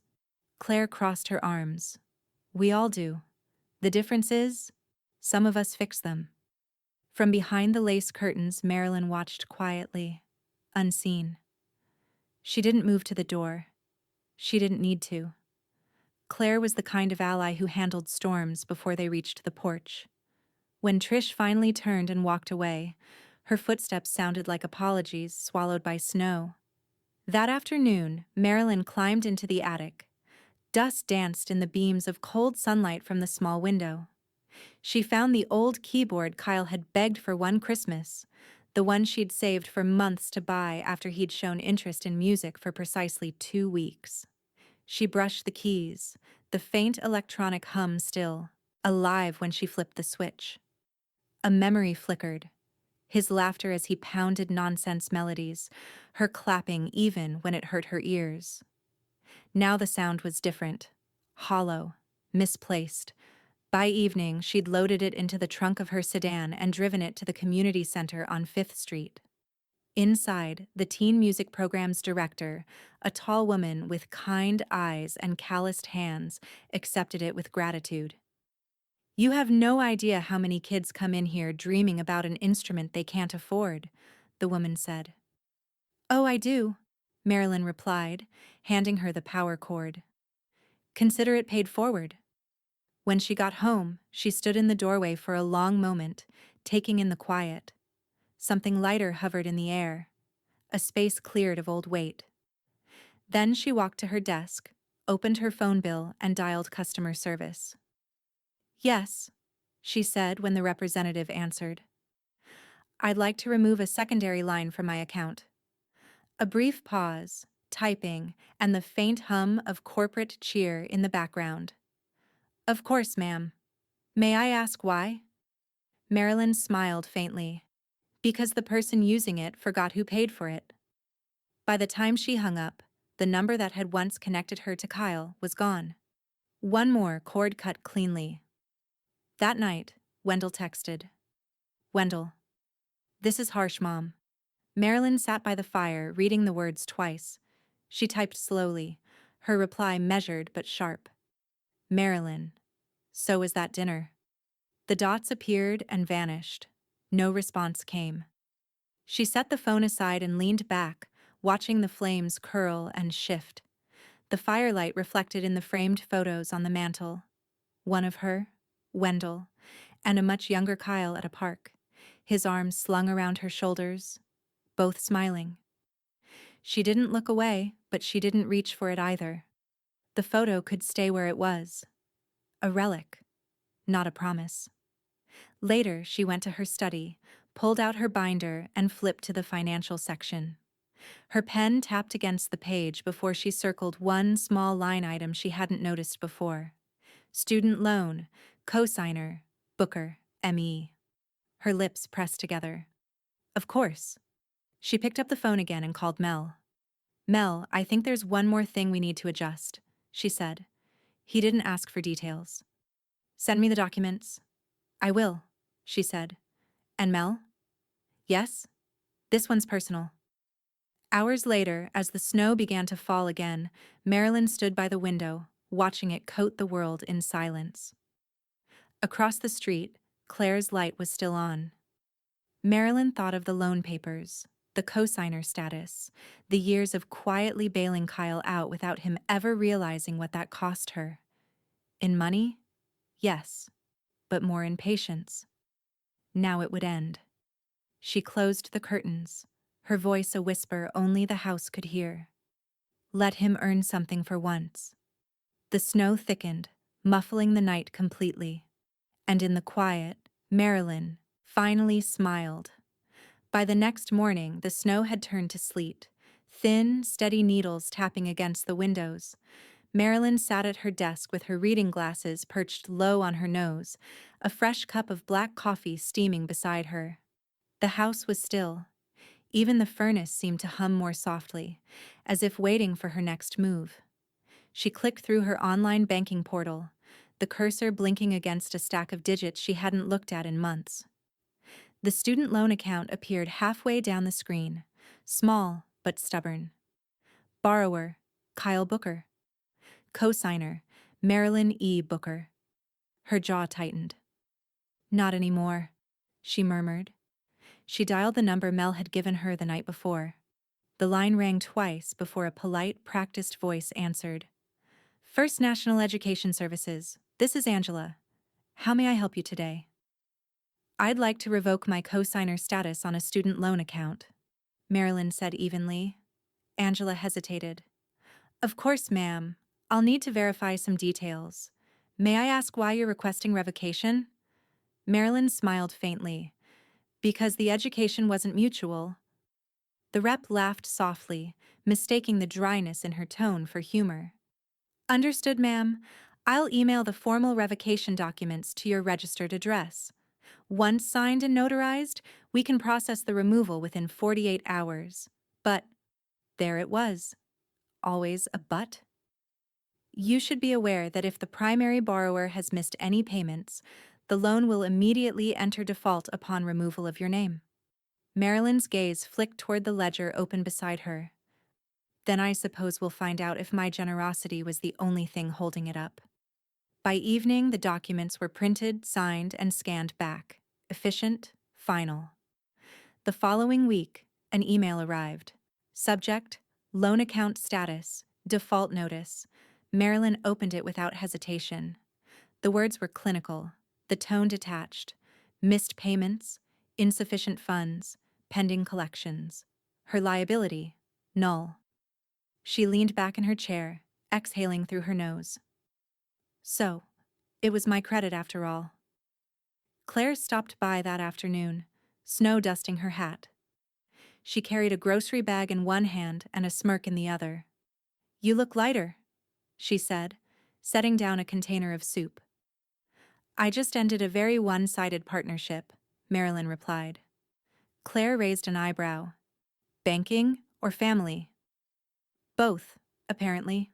Claire crossed her arms. "We all do. The difference is, some of us fix them." From behind the lace curtains, Marilyn watched quietly, unseen. She didn't move to the door. She didn't need to. Claire was the kind of ally who handled storms before they reached the porch. When Trish finally turned and walked away, her footsteps sounded like apologies swallowed by snow. That afternoon, Marilyn climbed into the attic. Dust danced in the beams of cold sunlight from the small window. She found the old keyboard Kyle had begged for one Christmas, the one she'd saved for months to buy after he'd shown interest in music for precisely 2 weeks. She brushed the keys, the faint electronic hum still, alive when she flipped the switch. A memory flickered. His laughter as he pounded nonsense melodies, her clapping even when it hurt her ears. Now the sound was different, hollow, misplaced. By evening, she'd loaded it into the trunk of her sedan and driven it to the community center on 5th Street. Inside, the teen music program's director, a tall woman with kind eyes and calloused hands, accepted it with gratitude. "You have no idea how many kids come in here dreaming about an instrument they can't afford," the woman said. "Oh, I do," Marilyn replied, handing her the power cord. "Consider it paid forward." When she got home, she stood in the doorway for a long moment, taking in the quiet. Something lighter hovered in the air. A space cleared of old weight. Then she walked to her desk, opened her phone bill, and dialed customer service. "Yes," she said when the representative answered. "I'd like to remove a secondary line from my account." A brief pause, typing, and the faint hum of corporate cheer in the background. "Of course, ma'am. May I ask why?" Marilyn smiled faintly. "Because the person using it forgot who paid for it." By the time she hung up, the number that had once connected her to Kyle was gone. One more cord cut cleanly. That night, Wendell texted. "Wendell, this is harsh, Mom." Marilyn sat by the fire, reading the words twice. She typed slowly, her reply measured but sharp. "Marilyn, so was that dinner." The dots appeared and vanished. No response came. She set the phone aside and leaned back, watching the flames curl and shift. The firelight reflected in the framed photos on the mantel. One of her, Wendell, and a much younger Kyle at a park, his arms slung around her shoulders, both smiling. She didn't look away, but she didn't reach for it either. The photo could stay where it was. A relic, not a promise. Later, she went to her study, pulled out her binder, and flipped to the financial section. Her pen tapped against the page before she circled one small line item she hadn't noticed before. Student loan, cosigner, Booker, M.E. Her lips pressed together. Of course. She picked up the phone again and called Mel. Mel, I think there's one more thing we need to adjust, she said. He didn't ask for details. Send me the documents. I will, she said. And Mel? Yes? This one's personal. Hours later, as the snow began to fall again, Marilyn stood by the window, watching it coat the world in silence. Across the street, Claire's light was still on. Marilyn thought of the loan papers, the cosigner status, the years of quietly bailing Kyle out without him ever realizing what that cost her. In money? Yes, but more in patience. Now it would end. She closed the curtains, her voice a whisper only the house could hear. Let him earn something for once. The snow thickened, muffling the night completely. And in the quiet, Marilyn finally smiled. By the next morning, the snow had turned to sleet, thin, steady needles tapping against the windows. Marilyn sat at her desk with her reading glasses perched low on her nose, a fresh cup of black coffee steaming beside her. The house was still. Even the furnace seemed to hum more softly, as if waiting for her next move. She clicked through her online banking portal, the cursor blinking against a stack of digits she hadn't looked at in months. The student loan account appeared halfway down the screen, small but stubborn. Borrower, Kyle Booker. Cosigner, Marilyn E. Booker. Her jaw tightened. Not anymore, she murmured. She dialed the number Mel had given her the night before. The line rang twice before a polite, practiced voice answered. First National Education Services, this is Angela. How may I help you today? I'd like to revoke my cosigner status on a student loan account, Marilyn said evenly. Angela hesitated. Of course, ma'am. I'll need to verify some details. May I ask why you're requesting revocation? Marilyn smiled faintly. Because the education wasn't mutual. The rep laughed softly, mistaking the dryness in her tone for humor. Understood, ma'am. I'll email the formal revocation documents to your registered address. Once signed and notarized, we can process the removal within 48 hours. But there it was. Always a but. You should be aware that if the primary borrower has missed any payments, the loan will immediately enter default upon removal of your name. Marilyn's gaze flicked toward the ledger open beside her. Then I suppose we'll find out if my generosity was the only thing holding it up. By evening, the documents were printed, signed, and scanned back. Efficient, final. The following week, an email arrived. Subject, loan account status, default notice. Marilyn opened it without hesitation. The words were clinical, the tone detached. Missed payments, insufficient funds, pending collections. Her liability, null. She leaned back in her chair, exhaling through her nose. So, it was my credit after all. Claire stopped by that afternoon, snow dusting her hat. She carried a grocery bag in one hand and a smirk in the other. You look lighter, she said, setting down a container of soup. I just ended a very one-sided partnership, Marilyn replied. Claire raised an eyebrow. Banking or family? Both, apparently.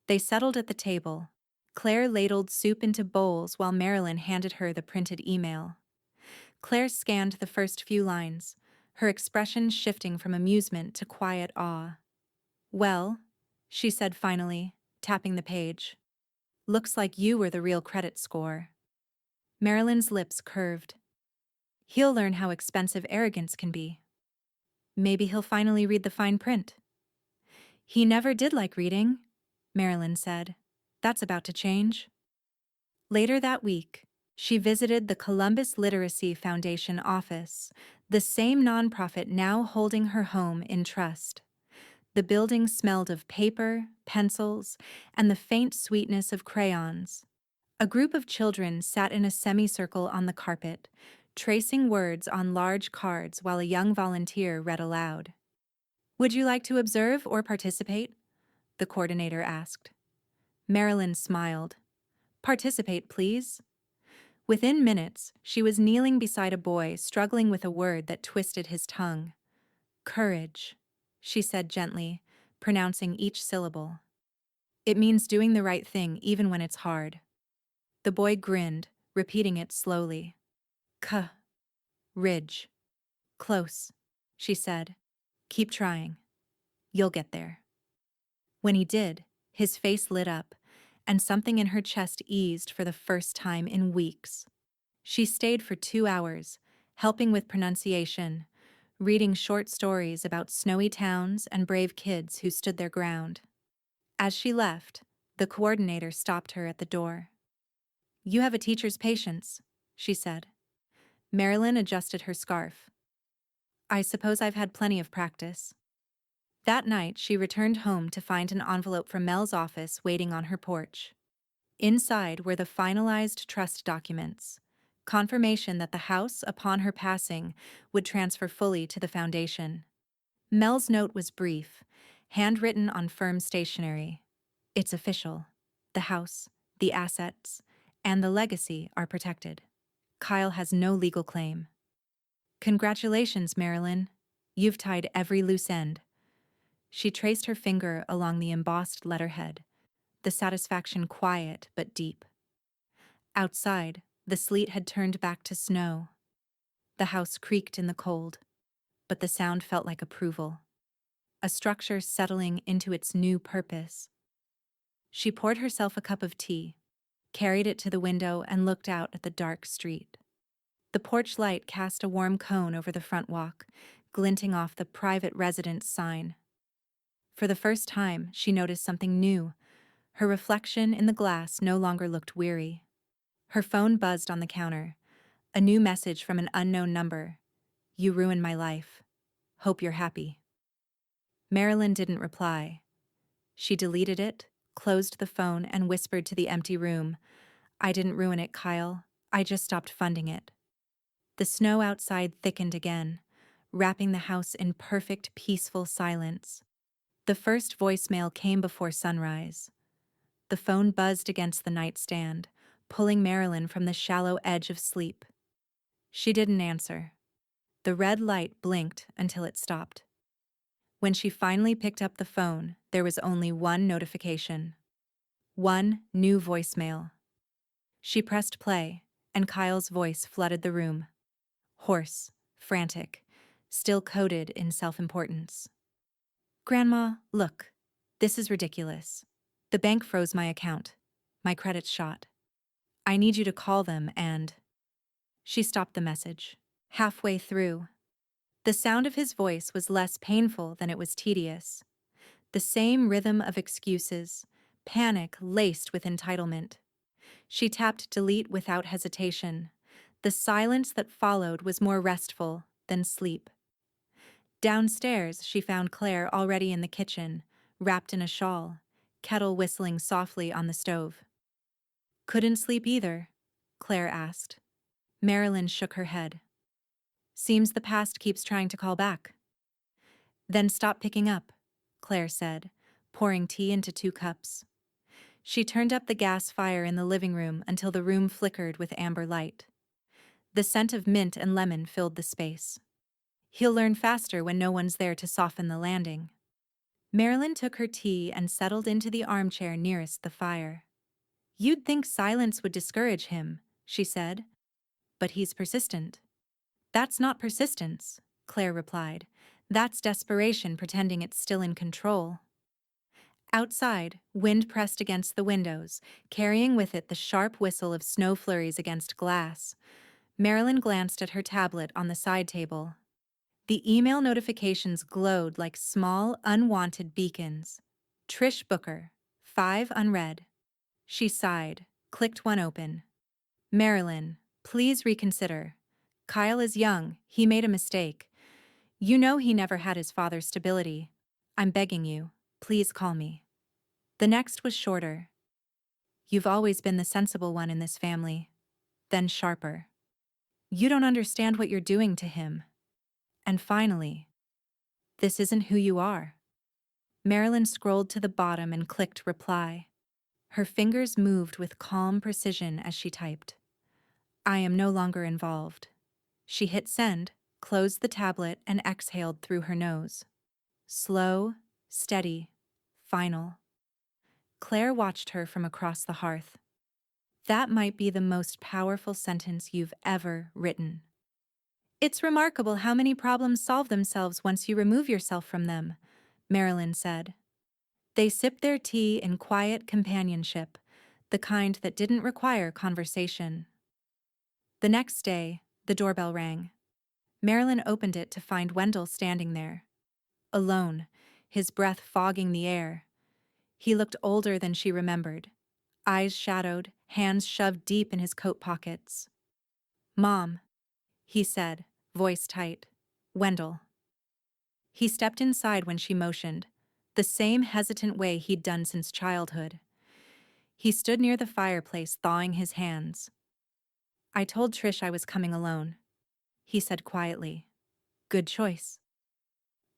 They settled at the table. Claire ladled soup into bowls while Marilyn handed her the printed email. Claire scanned the first few lines, her expression shifting from amusement to quiet awe. Well, she said finally, tapping the page. Looks like you were the real credit score. Marilyn's lips curved. He'll learn how expensive arrogance can be. Maybe he'll finally read the fine print. He never did like reading, Marilyn said. That's about to change. Later that week, She visited the Columbus Literacy Foundation office, the same nonprofit now holding her home in trust. The building smelled of paper, pencils, and the faint sweetness of crayons. A group of children sat in a semicircle on the carpet, tracing words on large cards while a young volunteer read aloud. "Would you like to observe or participate?" the coordinator asked. Marilyn smiled. "Participate, please." Within minutes, she was kneeling beside a boy struggling with a word that twisted his tongue. "Courage," she said gently, pronouncing each syllable. "It means doing the right thing even when it's hard." The boy grinned, repeating it slowly. Ridge. "Close," she said. "Keep trying. You'll get there." When he did, his face lit up, and something in her chest eased for the first time in weeks. She stayed for 2 hours, helping with pronunciation, reading short stories about snowy towns and brave kids who stood their ground. As she left, the coordinator stopped her at the door. "You have a teacher's patience," she said. Marilyn adjusted her scarf. "I suppose I've had plenty of practice." That night, she returned home to find an envelope from Mel's office waiting on her porch. Inside were the finalized trust documents, confirmation that the house, upon her passing, would transfer fully to the foundation. Mel's note was brief, handwritten on firm stationery. "It's official. The house, the assets, and the legacy are protected. Kyle has no legal claim." "Congratulations, Marilyn. You've tied every loose end." She traced her finger along the embossed letterhead, the satisfaction quiet but deep. Outside, the sleet had turned back to snow. The house creaked in the cold, but the sound felt like approval, a structure settling into its new purpose. She poured herself a cup of tea, carried it to the window, and looked out at the dark street. The porch light cast a warm cone over the front walk, glinting off the private residence sign. For the first time, she noticed something new. Her reflection in the glass no longer looked weary. Her phone buzzed on the counter. A new message from an unknown number. "You ruined my life. Hope you're happy." Marilyn didn't reply. She deleted it, closed the phone, and whispered to the empty room, "I didn't ruin it, Kyle. I just stopped funding it." The snow outside thickened again, wrapping the house in perfect, peaceful silence. The first voicemail came before sunrise. The phone buzzed against the nightstand, pulling Marilyn from the shallow edge of sleep. She didn't answer. The red light blinked until it stopped. When she finally picked up the phone, there was only one notification. One new voicemail. She pressed play, and Kyle's voice flooded the room. Hoarse, frantic, still coated in self-importance. "Grandma, look. This is ridiculous. The bank froze my account. My credit's shot. I need you to call them and—" She stopped the message. Halfway through. The sound of his voice was less painful than it was tedious. The same rhythm of excuses, panic laced with entitlement. She tapped delete without hesitation. The silence that followed was more restful than sleep. Downstairs, she found Claire already in the kitchen, wrapped in a shawl, kettle whistling softly on the stove. "Couldn't sleep either?" Claire asked. Marilyn shook her head. "Seems the past keeps trying to call back." "Then stop picking up," Claire said, pouring tea into 2 cups. She turned up the gas fire in the living room until the room flickered with amber light. The scent of mint and lemon filled the space. "He'll learn faster when no one's there to soften the landing." Marilyn took her tea and settled into the armchair nearest the fire. "You'd think silence would discourage him," she said. "But he's persistent." "That's not persistence," Claire replied. "That's desperation pretending it's still in control." Outside, wind pressed against the windows, carrying with it the sharp whistle of snow flurries against glass. Marilyn glanced at her tablet on the side table. The email notifications glowed like small, unwanted beacons. "Trish Booker, 5 unread." She sighed, clicked one open. Marilyn, please reconsider. Kyle is young, he made a mistake. You know he never had his father's stability. I'm begging you, please call me. The next was shorter. You've always been the sensible one in this family. Then sharper. You don't understand what you're doing to him. And finally, this isn't who you are. Marilyn scrolled to the bottom and clicked reply. Her fingers moved with calm precision as she typed. I am no longer involved. She hit send, closed the tablet, and exhaled through her nose. Slow, steady, final. Claire watched her from across the hearth. That might be the most powerful sentence you've ever written. It's remarkable how many problems solve themselves once you remove yourself from them, Marilyn said. They sipped their tea in quiet companionship, the kind that didn't require conversation. The next day, the doorbell rang. Marilyn opened it to find Wendell standing there. Alone, his breath fogging the air. He looked older than she remembered. Eyes shadowed, hands shoved deep in his coat pockets. Mom, he said, voice tight. Wendell. He stepped inside when she motioned, the same hesitant way he'd done since childhood. He stood near the fireplace, thawing his hands. I told Trish I was coming alone, he said quietly. Good choice.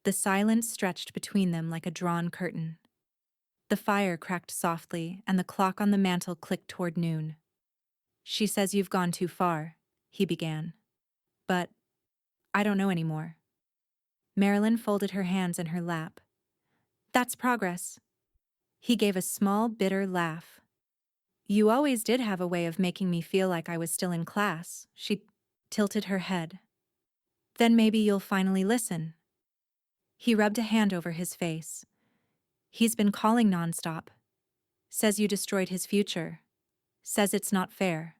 The silence stretched between them like a drawn curtain. The fire cracked softly, and the clock on the mantel clicked toward noon. She says you've gone too far, he began. But I don't know anymore. Marilyn folded her hands in her lap. That's progress. He gave a small, bitter laugh. You always did have a way of making me feel like I was still in class. She tilted her head. Then maybe you'll finally listen. He rubbed a hand over his face. He's been calling nonstop. Says you destroyed his future. Says it's not fair.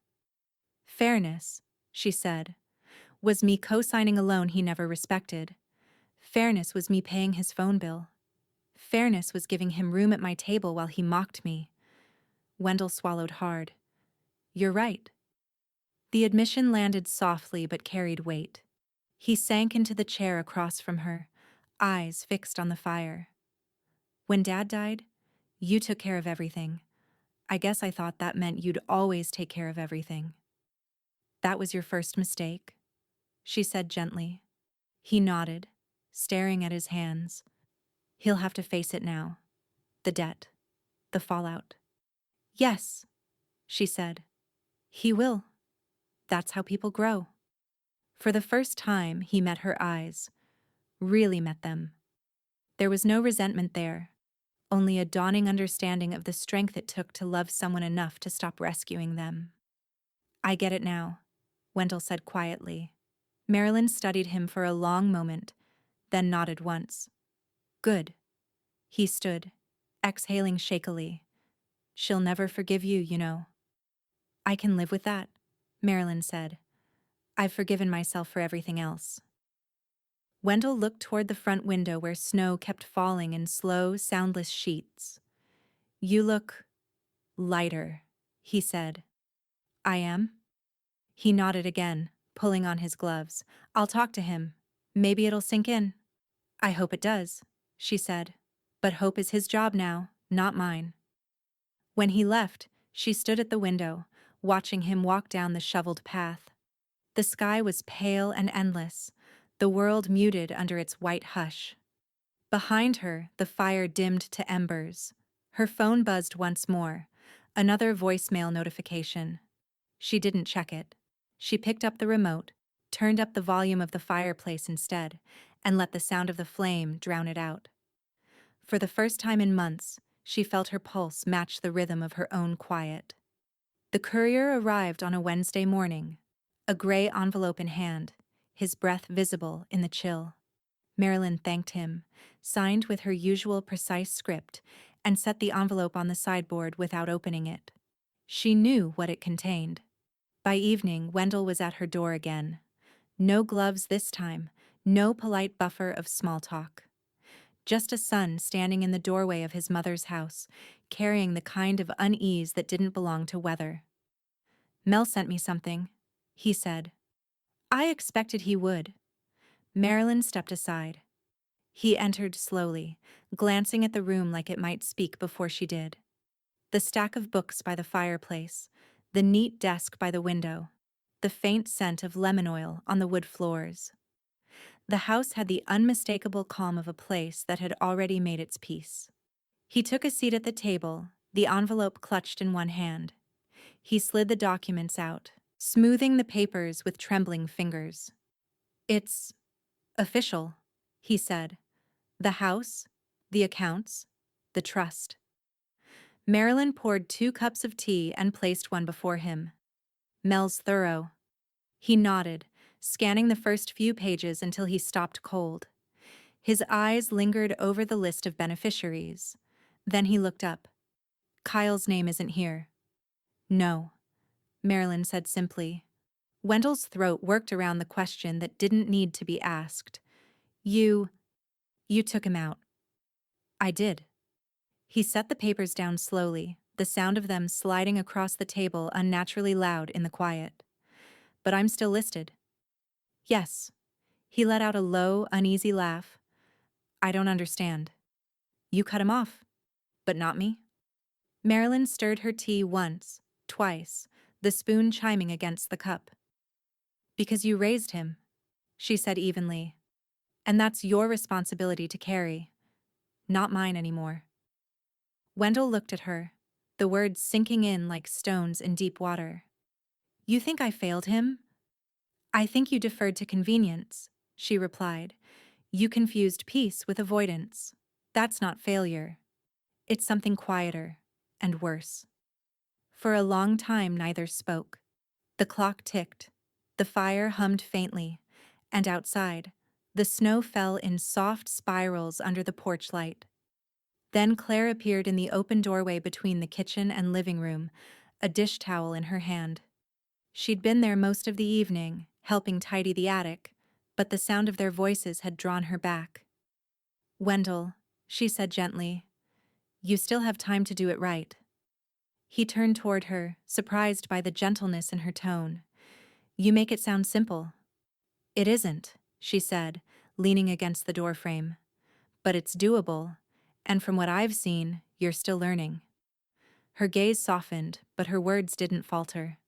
Fairness, she said, was me co-signing a loan he never respected. Fairness was me paying his phone bill. Fairness was giving him room at my table while he mocked me. Wendell swallowed hard. You're right. The admission landed softly but carried weight. He sank into the chair across from her, eyes fixed on the fire. When Dad died, you took care of everything. I guess I thought that meant you'd always take care of everything. That was your first mistake, she said gently. He nodded, staring at his hands. He'll have to face it now. The debt. The fallout. Yes, she said. He will. That's how people grow. For the first time, he met her eyes. Really met them. There was no resentment there, only a dawning understanding of the strength it took to love someone enough to stop rescuing them. I get it now, Wendell said quietly. Marilyn studied him for a long moment, then nodded once. Good. He stood, exhaling shakily. She'll never forgive you, you know. I can live with that, Marilyn said. I've forgiven myself for everything else. Wendell looked toward the front window where snow kept falling in slow, soundless sheets. You look lighter, he said. I am? He nodded again, pulling on his gloves. I'll talk to him. Maybe it'll sink in. I hope it does, she said. But hope is his job now, not mine. When he left, she stood at the window, watching him walk down the shoveled path. The sky was pale and endless, the world muted under its white hush. Behind her, the fire dimmed to embers. Her phone buzzed once more, another voicemail notification. She didn't check it. She picked up the remote, turned up the volume of the fireplace instead, and let the sound of the flame drown it out. For the first time in months, she felt her pulse match the rhythm of her own quiet. The courier arrived on a Wednesday morning, a gray envelope in hand, his breath visible in the chill. Marilyn thanked him, signed with her usual precise script, and set the envelope on the sideboard without opening it. She knew what it contained. By evening, Wendell was at her door again. No gloves this time, no polite buffer of small talk. Just a son standing in the doorway of his mother's house, carrying the kind of unease that didn't belong to weather. Mel sent me something, he said. I expected he would. Marilyn stepped aside. He entered slowly, glancing at the room like it might speak before she did. The stack of books by the fireplace, the neat desk by the window, the faint scent of lemon oil on the wood floors. The house had the unmistakable calm of a place that had already made its peace. He took a seat at the table, the envelope clutched in one hand. He slid the documents out, smoothing the papers with trembling fingers. It's official, he said. The house, the accounts, the trust. Marilyn poured 2 cups of tea and placed one before him. Mel's thorough. He nodded, scanning the first few pages until he stopped cold. His eyes lingered over the list of beneficiaries. Then he looked up. Kyle's name isn't here. No, Marilyn said simply. Wendell's throat worked around the question that didn't need to be asked. You took him out. I did. He set the papers down slowly, the sound of them sliding across the table unnaturally loud in the quiet. But I'm still listed. Yes. He let out a low, uneasy laugh. I don't understand. You cut him off, but not me? Marilyn stirred her tea once, twice, the spoon chiming against the cup. Because you raised him, she said evenly. And that's your responsibility to carry, not mine anymore. Wendell looked at her, the words sinking in like stones in deep water. You think I failed him? I think you deferred to convenience, she replied. You confused peace with avoidance. That's not failure. It's something quieter and worse. For a long time neither spoke. The clock ticked, the fire hummed faintly, and outside, the snow fell in soft spirals under the porch light. Then Claire appeared in the open doorway between the kitchen and living room, a dish towel in her hand. She'd been there most of the evening, helping tidy the attic, but the sound of their voices had drawn her back. Wendell, she said gently, you still have time to do it right. He turned toward her, surprised by the gentleness in her tone. You make it sound simple. It isn't, she said, leaning against the doorframe. But it's doable, and from what I've seen, you're still learning. Her gaze softened, but her words didn't falter.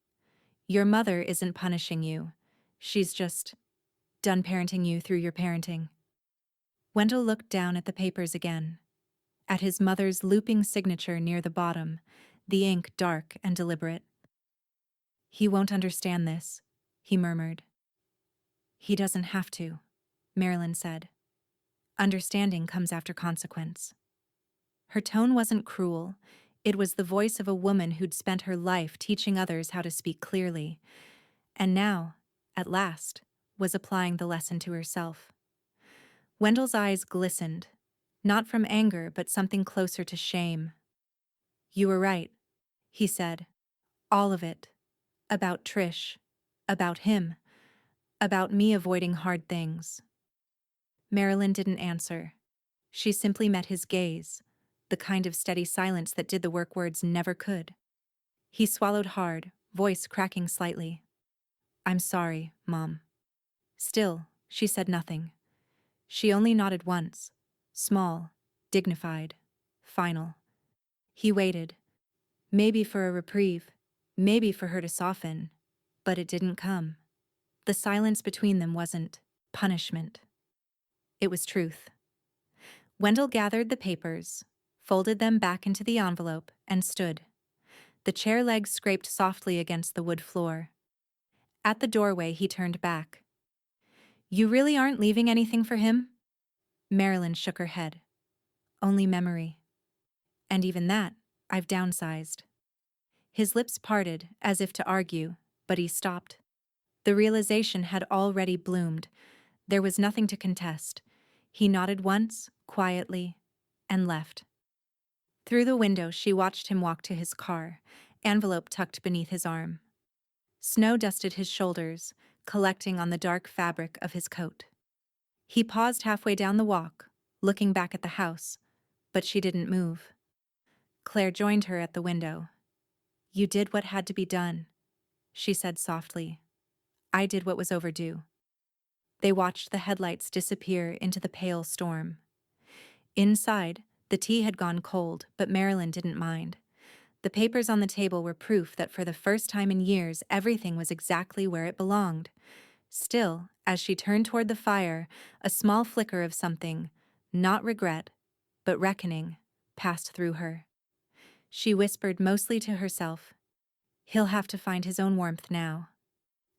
Your mother isn't punishing you. She's just done parenting you through your parenting. Wendell looked down at the papers again, at his mother's looping signature near the bottom, the ink dark and deliberate. He won't understand this, he murmured. He doesn't have to, Marilyn said. Understanding comes after consequence. Her tone wasn't cruel. It was the voice of a woman who'd spent her life teaching others how to speak clearly, and now, at last, was applying the lesson to herself. Wendell's eyes glistened, not from anger but something closer to shame. You were right, he said. All of it. About Trish. About him. About me avoiding hard things. Marilyn didn't answer. She simply met his gaze, the kind of steady silence that did the work words never could. He swallowed hard, voice cracking slightly. I'm sorry, Mom. Still, she said nothing. She only nodded once, small, dignified, final. He waited. Maybe for a reprieve, maybe for her to soften, but it didn't come. The silence between them wasn't punishment. It was truth. Wendell gathered the papers, folded them back into the envelope, and stood. The chair legs scraped softly against the wood floor. At the doorway, he turned back. You really aren't leaving anything for him? Marilyn shook her head. Only memory. And even that, I've downsized. His lips parted, as if to argue, but he stopped. The realization had already bloomed. There was nothing to contest. He nodded once, quietly, and left. Through the window, she watched him walk to his car, envelope tucked beneath his arm. Snow dusted his shoulders, collecting on the dark fabric of his coat. He paused halfway down the walk, looking back at the house, but she didn't move. Claire joined her at the window. You did what had to be done. she said softly. I did what was overdue. They watched the headlights disappear into the pale storm. Inside, the tea had gone cold, but Marilyn didn't mind. The papers on the table were proof that for the first time in years, everything was exactly where it belonged. Still, as she turned toward the fire, a small flicker of something, not regret, but reckoning, passed through her. She whispered mostly to herself, "He'll have to find his own warmth now."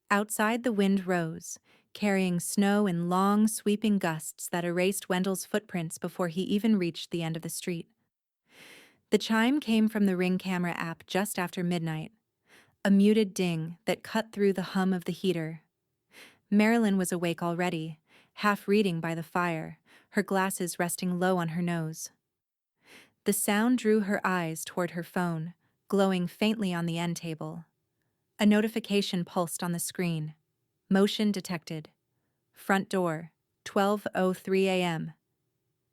Outside, the wind rose, carrying snow in long, sweeping gusts that erased Wendell's footprints before he even reached the end of the street. The chime came from the Ring camera app just after midnight, a muted ding that cut through the hum of the heater. Marilyn was awake already, half reading by the fire, her glasses resting low on her nose. The sound drew her eyes toward her phone, glowing faintly on the end table. A notification pulsed on the screen. Motion detected. Front door, 12:03 a.m.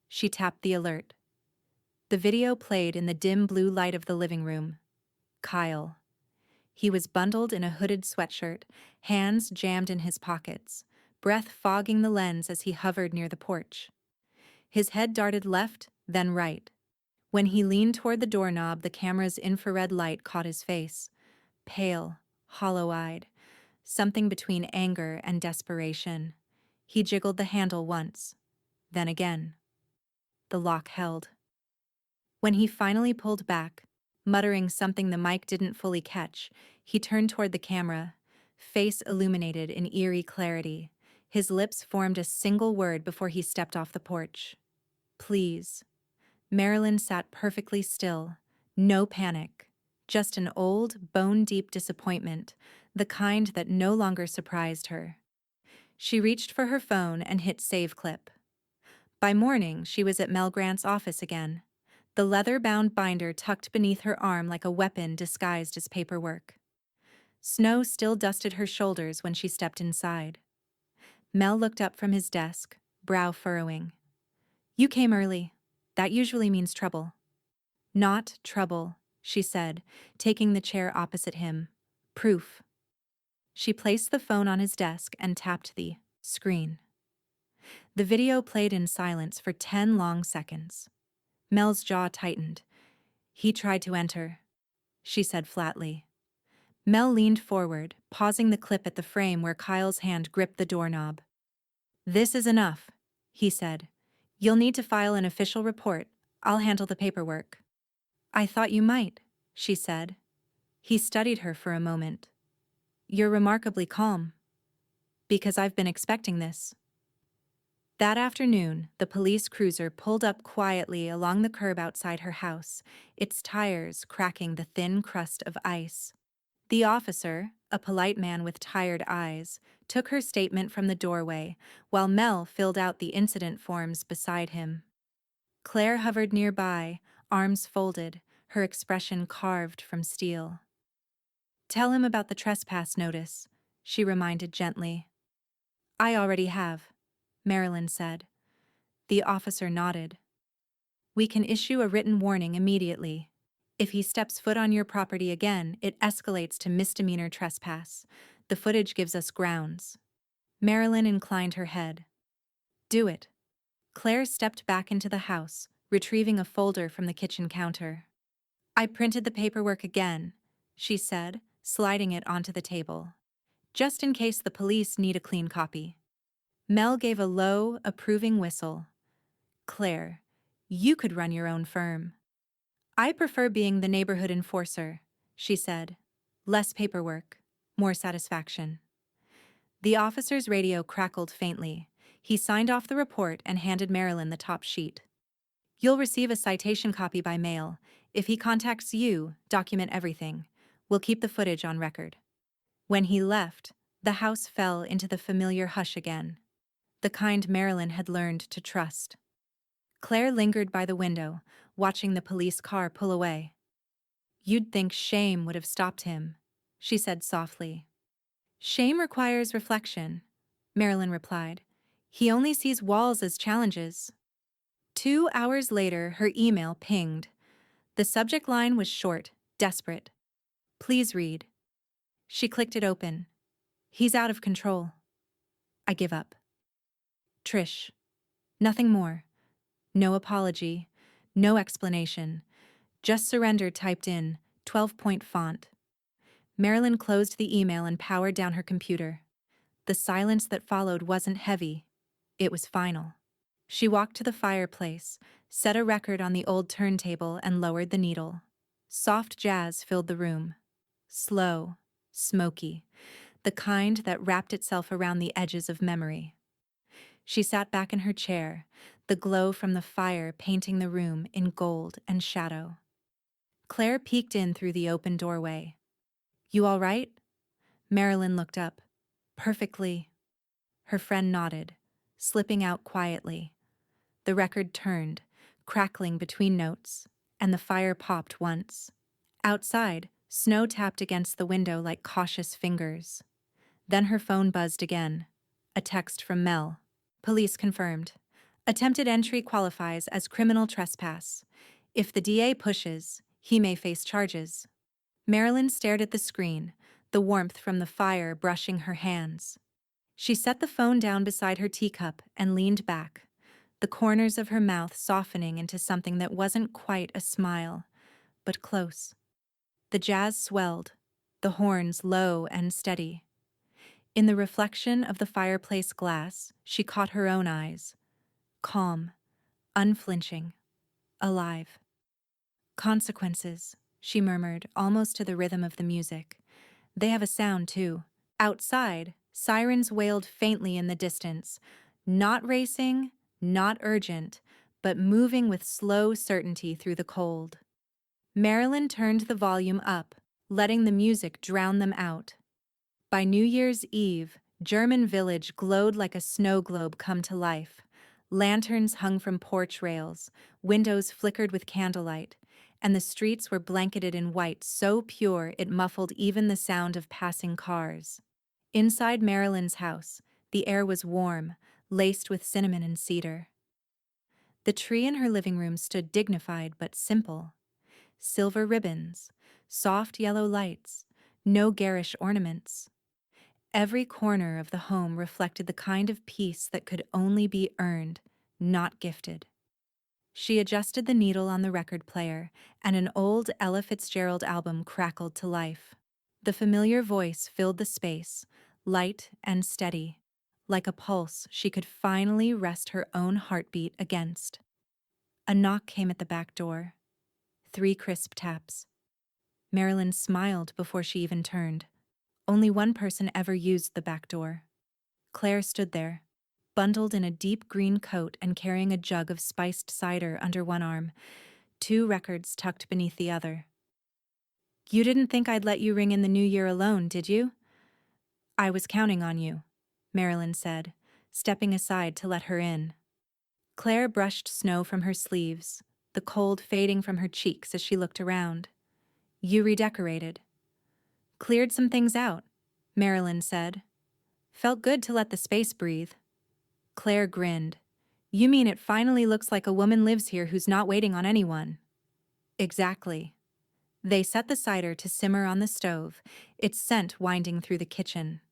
She tapped the alert. The video played in the dim blue light of the living room. Kyle. He was bundled in a hooded sweatshirt, hands jammed in his pockets, breath fogging the lens as he hovered near the porch. His head darted left, then right. When he leaned toward the doorknob, the camera's infrared light caught his face. Pale, hollow-eyed, something between anger and desperation. He jiggled the handle once, then again. The lock held. When he finally pulled back, muttering something the mic didn't fully catch, he turned toward the camera, face illuminated in eerie clarity. His lips formed a single word before he stepped off the porch. Please. Marilyn sat perfectly still, no panic, just an old, bone-deep disappointment, the kind that no longer surprised her. She reached for her phone and hit save clip. By morning, she was at Mel Grant's office again, the leather-bound binder tucked beneath her arm like a weapon disguised as paperwork. Snow still dusted her shoulders when she stepped inside. Mel looked up from his desk, brow furrowing. You came early. That usually means trouble. Not trouble, she said, taking the chair opposite him. Proof. She placed the phone on his desk and tapped the screen. The video played in silence for 10 long seconds. Mel's jaw tightened. He tried to enter, she said flatly. Mel leaned forward, pausing the clip at the frame where Kyle's hand gripped the doorknob. This is enough, he said. You'll need to file an official report. I'll handle the paperwork. I thought you might, she said. He studied her for a moment. You're remarkably calm. Because I've been expecting this. That afternoon, the police cruiser pulled up quietly along the curb outside her house, its tires cracking the thin crust of ice. The officer, a polite man with tired eyes, took her statement from the doorway, while Mel filled out the incident forms beside him. Claire hovered nearby, arms folded, her expression carved from steel. Tell him about the trespass notice, she reminded gently. I already have, Marilyn said. The officer nodded. We can issue a written warning immediately. If he steps foot on your property again, it escalates to misdemeanor trespass. The footage gives us grounds. Marilyn inclined her head. Do it. Claire stepped back into the house, retrieving a folder from the kitchen counter. I printed the paperwork again, she said, sliding it onto the table. Just in case the police need a clean copy. Mel gave a low, approving whistle. Claire, you could run your own firm. I prefer being the neighborhood enforcer, she said. Less paperwork, more satisfaction. The officer's radio crackled faintly. He signed off the report and handed Marilyn the top sheet. You'll receive a citation copy by mail. If he contacts you, document everything. We'll keep the footage on record. When he left, the house fell into the familiar hush again, the kind Marilyn had learned to trust. Claire lingered by the window, watching the police car pull away. You'd think shame would have stopped him, she said softly. Shame requires reflection, Marilyn replied. He only sees walls as challenges. 2 hours later, her email pinged. The subject line was short, desperate. Please read. She clicked it open. He's out of control. I give up. Trish. Nothing more. No apology. No explanation. Just surrender typed in, 12-point font. Marilyn closed the email and powered down her computer. The silence that followed wasn't heavy. It was final. She walked to the fireplace, set a record on the old turntable, and lowered the needle. Soft jazz filled the room. Slow, smoky, the kind that wrapped itself around the edges of memory. She sat back in her chair, the glow from the fire painting the room in gold and shadow. Claire peeked in through the open doorway. "You all right?" Marilyn looked up. "Perfectly." Her friend nodded, slipping out quietly. The record turned, crackling between notes, and the fire popped once. Outside, snow tapped against the window like cautious fingers. Then her phone buzzed again. A text from Mel. "Police confirmed. Attempted entry qualifies as criminal trespass. If the DA pushes, he may face charges." Marilyn stared at the screen, the warmth from the fire brushing her hands. She set the phone down beside her teacup and leaned back, the corners of her mouth softening into something that wasn't quite a smile, but close. The jazz swelled, the horns low and steady. In the reflection of the fireplace glass, she caught her own eyes. Calm, unflinching, alive. "Consequences," she murmured, almost to the rhythm of the music. "They have a sound, too." Outside, sirens wailed faintly in the distance, not racing, not urgent, but moving with slow certainty through the cold. Marilyn turned the volume up, letting the music drown them out. By New Year's Eve, German Village glowed like a snow globe come to life. Lanterns hung from porch rails, windows flickered with candlelight, and the streets were blanketed in white so pure it muffled even the sound of passing cars. Inside Marilyn's house, the air was warm, laced with cinnamon and cedar. The tree in her living room stood dignified but simple. Silver ribbons, soft yellow lights, no garish ornaments. Every corner of the home reflected the kind of peace that could only be earned, not gifted. She adjusted the needle on the record player, and an old Ella Fitzgerald album crackled to life. The familiar voice filled the space, light and steady, like a pulse she could finally rest her own heartbeat against. A knock came at the back door. 3 crisp taps. Marilyn smiled before she even turned. Only one person ever used the back door. Claire stood there, bundled in a deep green coat and carrying a jug of spiced cider under one arm, 2 records tucked beneath the other. "You didn't think I'd let you ring in the new year alone, did you?" "I was counting on you," Marilyn said, stepping aside to let her in. Claire brushed snow from her sleeves, the cold fading from her cheeks as she looked around. "You redecorated." "Cleared some things out," Marilyn said. "Felt good to let the space breathe." Claire grinned. "You mean it finally looks like a woman lives here who's not waiting on anyone?" "Exactly." They set the cider to simmer on the stove, its scent winding through the kitchen.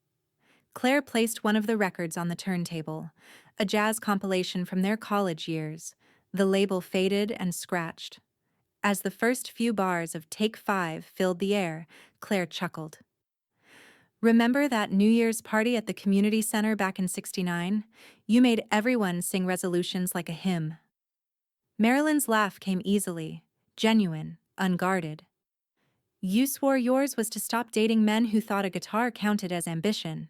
Claire placed one of the records on the turntable, a jazz compilation from their college years. The label faded and scratched. As the first few bars of Take 5 filled the air, Claire chuckled. "Remember that New Year's party at the community center back in '69? You made everyone sing resolutions like a hymn." Marilyn's laugh came easily, genuine, unguarded. "You swore yours was to stop dating men who thought a guitar counted as ambition."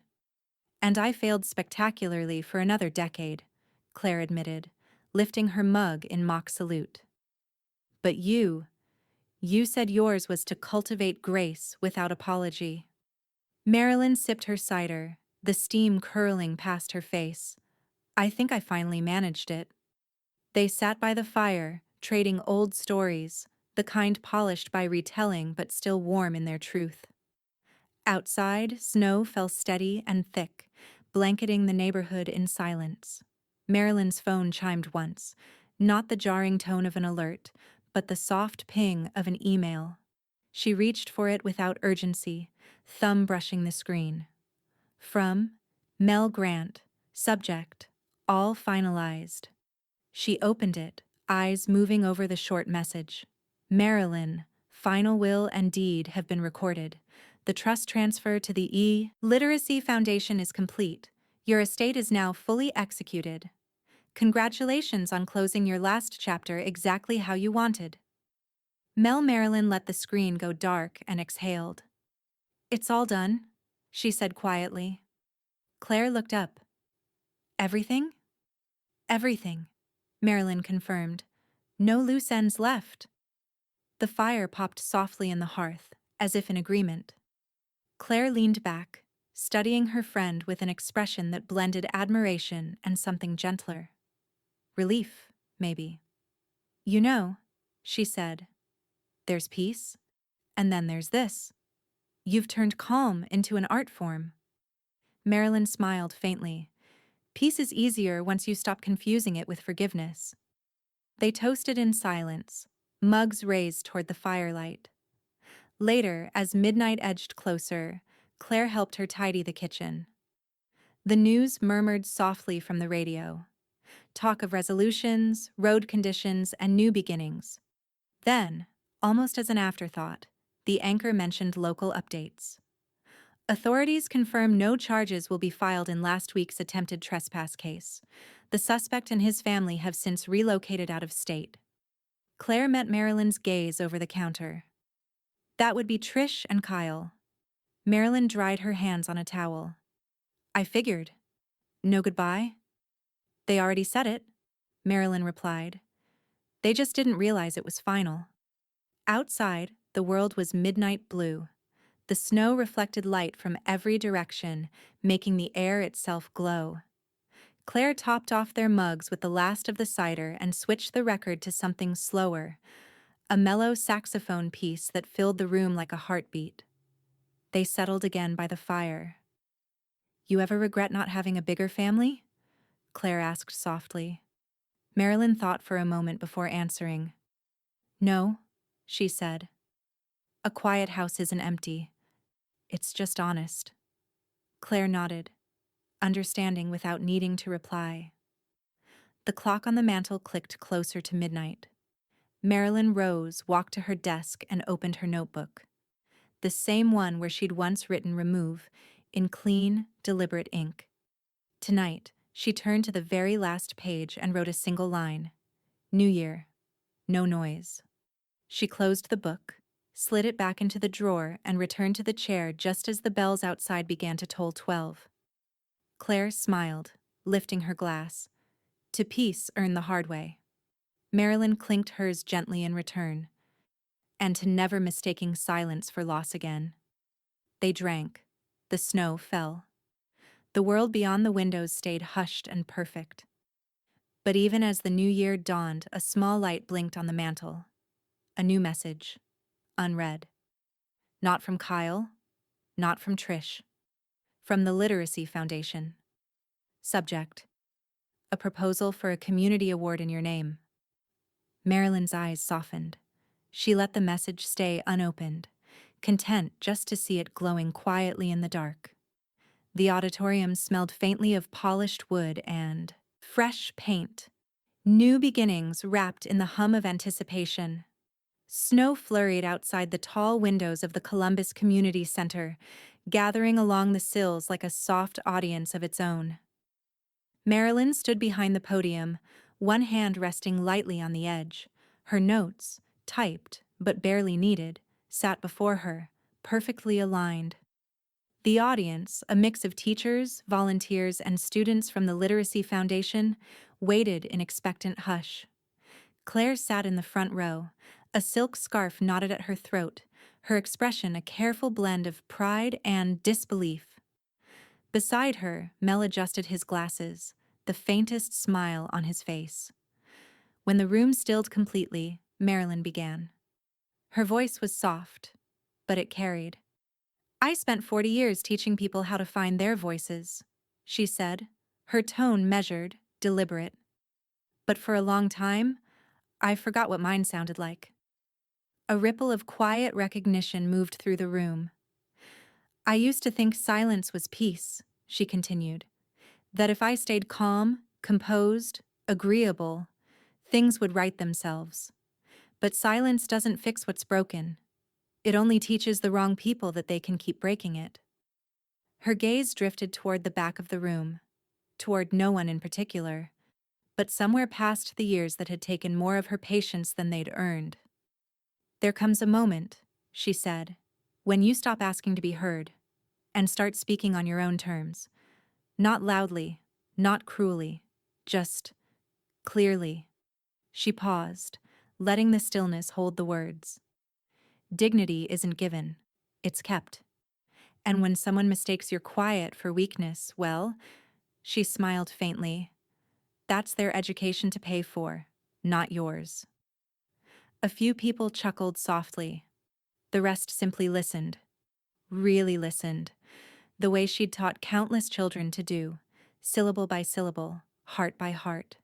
"And I failed spectacularly for another decade," Claire admitted, lifting her mug in mock salute. "But you said yours was to cultivate grace without apology." Marilyn sipped her cider, the steam curling past her face. "I think I finally managed it." They sat by the fire, trading old stories, the kind polished by retelling but still warm in their truth. Outside, snow fell steady and thick, blanketing the neighborhood in silence. Marilyn's phone chimed once, not the jarring tone of an alert, but the soft ping of an email. She reached for it without urgency, thumb brushing the screen. From Mel Grant, subject, all finalized. She opened it, eyes moving over the short message. Marilyn, final will and deed have been recorded. The trust transfer to the Literacy Foundation is complete. Your estate is now fully executed. Congratulations on closing your last chapter exactly how you wanted. Marilyn let the screen go dark and exhaled. It's all done, she said quietly. Claire looked up. Everything? Everything, Marilyn confirmed. No loose ends left. The fire popped softly in the hearth, as if in agreement. Claire leaned back, studying her friend with an expression that blended admiration and something gentler. Relief, maybe. You know, she said, there's peace, and then there's this. You've turned calm into an art form. Marilyn smiled faintly. Peace is easier once you stop confusing it with forgiveness. They toasted in silence, mugs raised toward the firelight. Later, as midnight edged closer, Claire helped her tidy the kitchen. The news murmured softly from the radio. Talk of resolutions, road conditions, and new beginnings. Then, almost as an afterthought, the anchor mentioned local updates. Authorities confirm no charges will be filed in last week's attempted trespass case. The suspect and his family have since relocated out of state. Claire met Marilyn's gaze over the counter. That would be Trish and Kyle. Marilyn dried her hands on a towel. I figured. No goodbye? They already said it, Marilyn replied. They just didn't realize it was final. Outside, the world was midnight blue. The snow reflected light from every direction, making the air itself glow. Claire topped off their mugs with the last of the cider and switched the record to something slower, a mellow saxophone piece that filled the room like a heartbeat. They settled again by the fire. You ever regret not having a bigger family? Claire asked softly. Marilyn thought for a moment before answering. No, she said. A quiet house isn't empty. It's just honest. Claire nodded, understanding without needing to reply. The clock on the mantel clicked closer to midnight. Marilyn rose, walked to her desk, and opened her notebook. The same one where she'd once written remove, in clean, deliberate ink. Tonight, she turned to the very last page and wrote a single line. New Year. No noise. She closed the book, slid it back into the drawer, and returned to the chair just as the bells outside began to toll 12. Claire smiled, lifting her glass. To peace earned the hard way. Marilyn clinked hers gently in return. And to never mistaking silence for loss again. They drank. The snow fell. The world beyond the windows stayed hushed and perfect. But even as the new year dawned, a small light blinked on the mantel. A new message. Unread. Not from Kyle. Not from Trish. From the Literacy Foundation. Subject. A proposal for a community award in your name. Marilyn's eyes softened. She let the message stay unopened, content just to see it glowing quietly in the dark. The auditorium smelled faintly of polished wood and fresh paint. New beginnings wrapped in the hum of anticipation. Snow flurried outside the tall windows of the Columbus Community Center, gathering along the sills like a soft audience of its own. Marilyn stood behind the podium, one hand resting lightly on the edge. Her notes, typed but barely needed, sat before her, perfectly aligned. The audience, a mix of teachers, volunteers, and students from the Literacy Foundation, waited in expectant hush. Claire sat in the front row, a silk scarf knotted at her throat, her expression a careful blend of pride and disbelief. Beside her, Mel adjusted his glasses, the faintest smile on his face. When the room stilled completely, Marilyn began. Her voice was soft, but it carried. I spent 40 years teaching people how to find their voices, she said, her tone measured, deliberate. But for a long time, I forgot what mine sounded like. A ripple of quiet recognition moved through the room. I used to think silence was peace, she continued. That if I stayed calm, composed, agreeable, things would right themselves. But silence doesn't fix what's broken. It only teaches the wrong people that they can keep breaking it. Her gaze drifted toward the back of the room, toward no one in particular, but somewhere past the years that had taken more of her patience than they'd earned. There comes a moment, she said, when you stop asking to be heard, and start speaking on your own terms. Not loudly, not cruelly, just clearly. She paused, letting the stillness hold the words. Dignity isn't given, it's kept. And when someone mistakes your quiet for weakness, well, she smiled faintly, that's their education to pay for, not yours. A few people chuckled softly. The rest simply listened. Really listened. The way she'd taught countless children to do, syllable by syllable, heart by heart.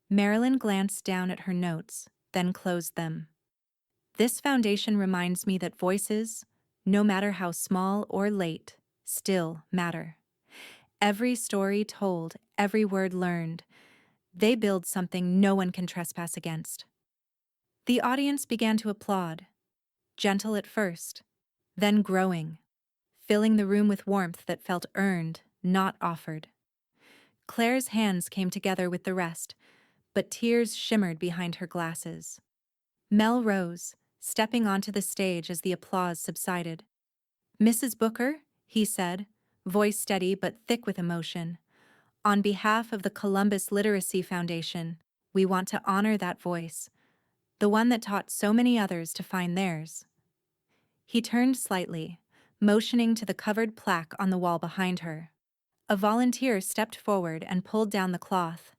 Marilyn glanced down at her notes, then closed them. This foundation reminds me that voices, no matter how small or late, still matter. Every story told, every word learned, they build something no one can trespass against. The audience began to applaud, gentle at first, then growing, filling the room with warmth that felt earned, not offered. Claire's hands came together with the rest, but tears shimmered behind her glasses. Mel rose, stepping onto the stage as the applause subsided. Mrs. Booker, he said, voice steady but thick with emotion, on behalf of the Columbus Literacy Foundation, we want to honor that voice, the one that taught so many others to find theirs. He turned slightly, motioning to the covered plaque on the wall behind her. A volunteer stepped forward and pulled down the cloth.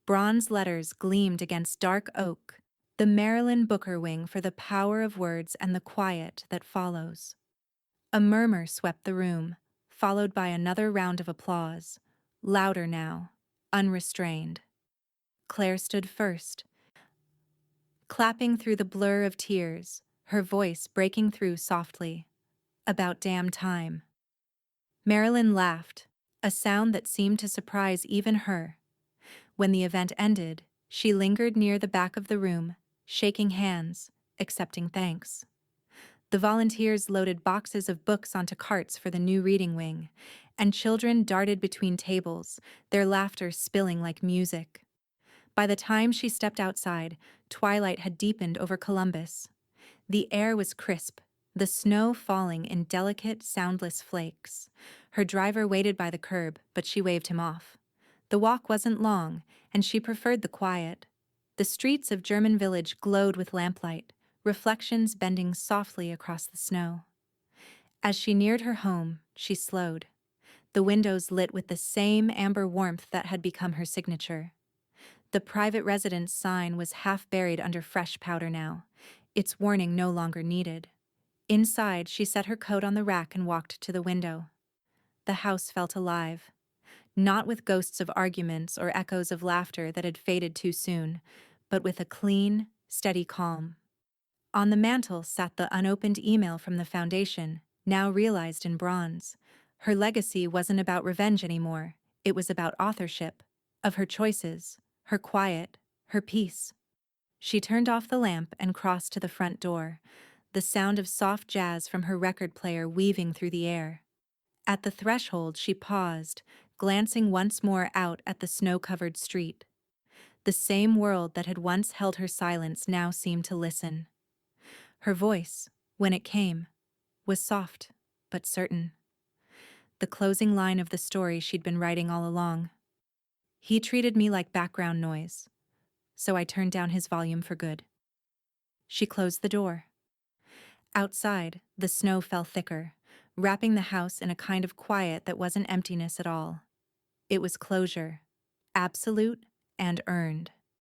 Bronze letters gleamed against dark oak, the Marilyn Booker Wing for the power of words and the quiet that follows. A murmur swept the room, followed by another round of applause, louder now, unrestrained. Claire stood first, clapping through the blur of tears, her voice breaking through softly. About damn time. Marilyn laughed, a sound that seemed to surprise even her. When the event ended, she lingered near the back of the room, shaking hands, accepting thanks. The volunteers loaded boxes of books onto carts for the new reading wing, and children darted between tables, their laughter spilling like music. By the time she stepped outside, twilight had deepened over Columbus. The air was crisp, the snow falling in delicate, soundless flakes. Her driver waited by the curb, but she waved him off. The walk wasn't long, and she preferred the quiet. The streets of German Village glowed with lamplight, reflections bending softly across the snow. As she neared her home, she slowed, the windows lit with the same amber warmth that had become her signature. The private residence sign was half buried under fresh powder now, its warning no longer needed. Inside, she set her coat on the rack and walked to the window. The house felt alive, not with ghosts of arguments or echoes of laughter that had faded too soon, but with a clean, steady calm. On the mantel sat the unopened email from the foundation, now realized in bronze. Her legacy wasn't about revenge anymore, it was about authorship, of her choices, her quiet, her peace. She turned off the lamp and crossed to the front door, the sound of soft jazz from her record player weaving through the air. At the threshold, she paused, glancing once more out at the snow-covered street. The same world that had once held her silence now seemed to listen. Her voice, when it came, was soft, but certain. The closing line of the story she'd been writing all along. He treated me like background noise, so I turned down his volume for good. She closed the door. Outside, the snow fell thicker, wrapping the house in a kind of quiet that wasn't emptiness at all. It was closure, absolute and earned.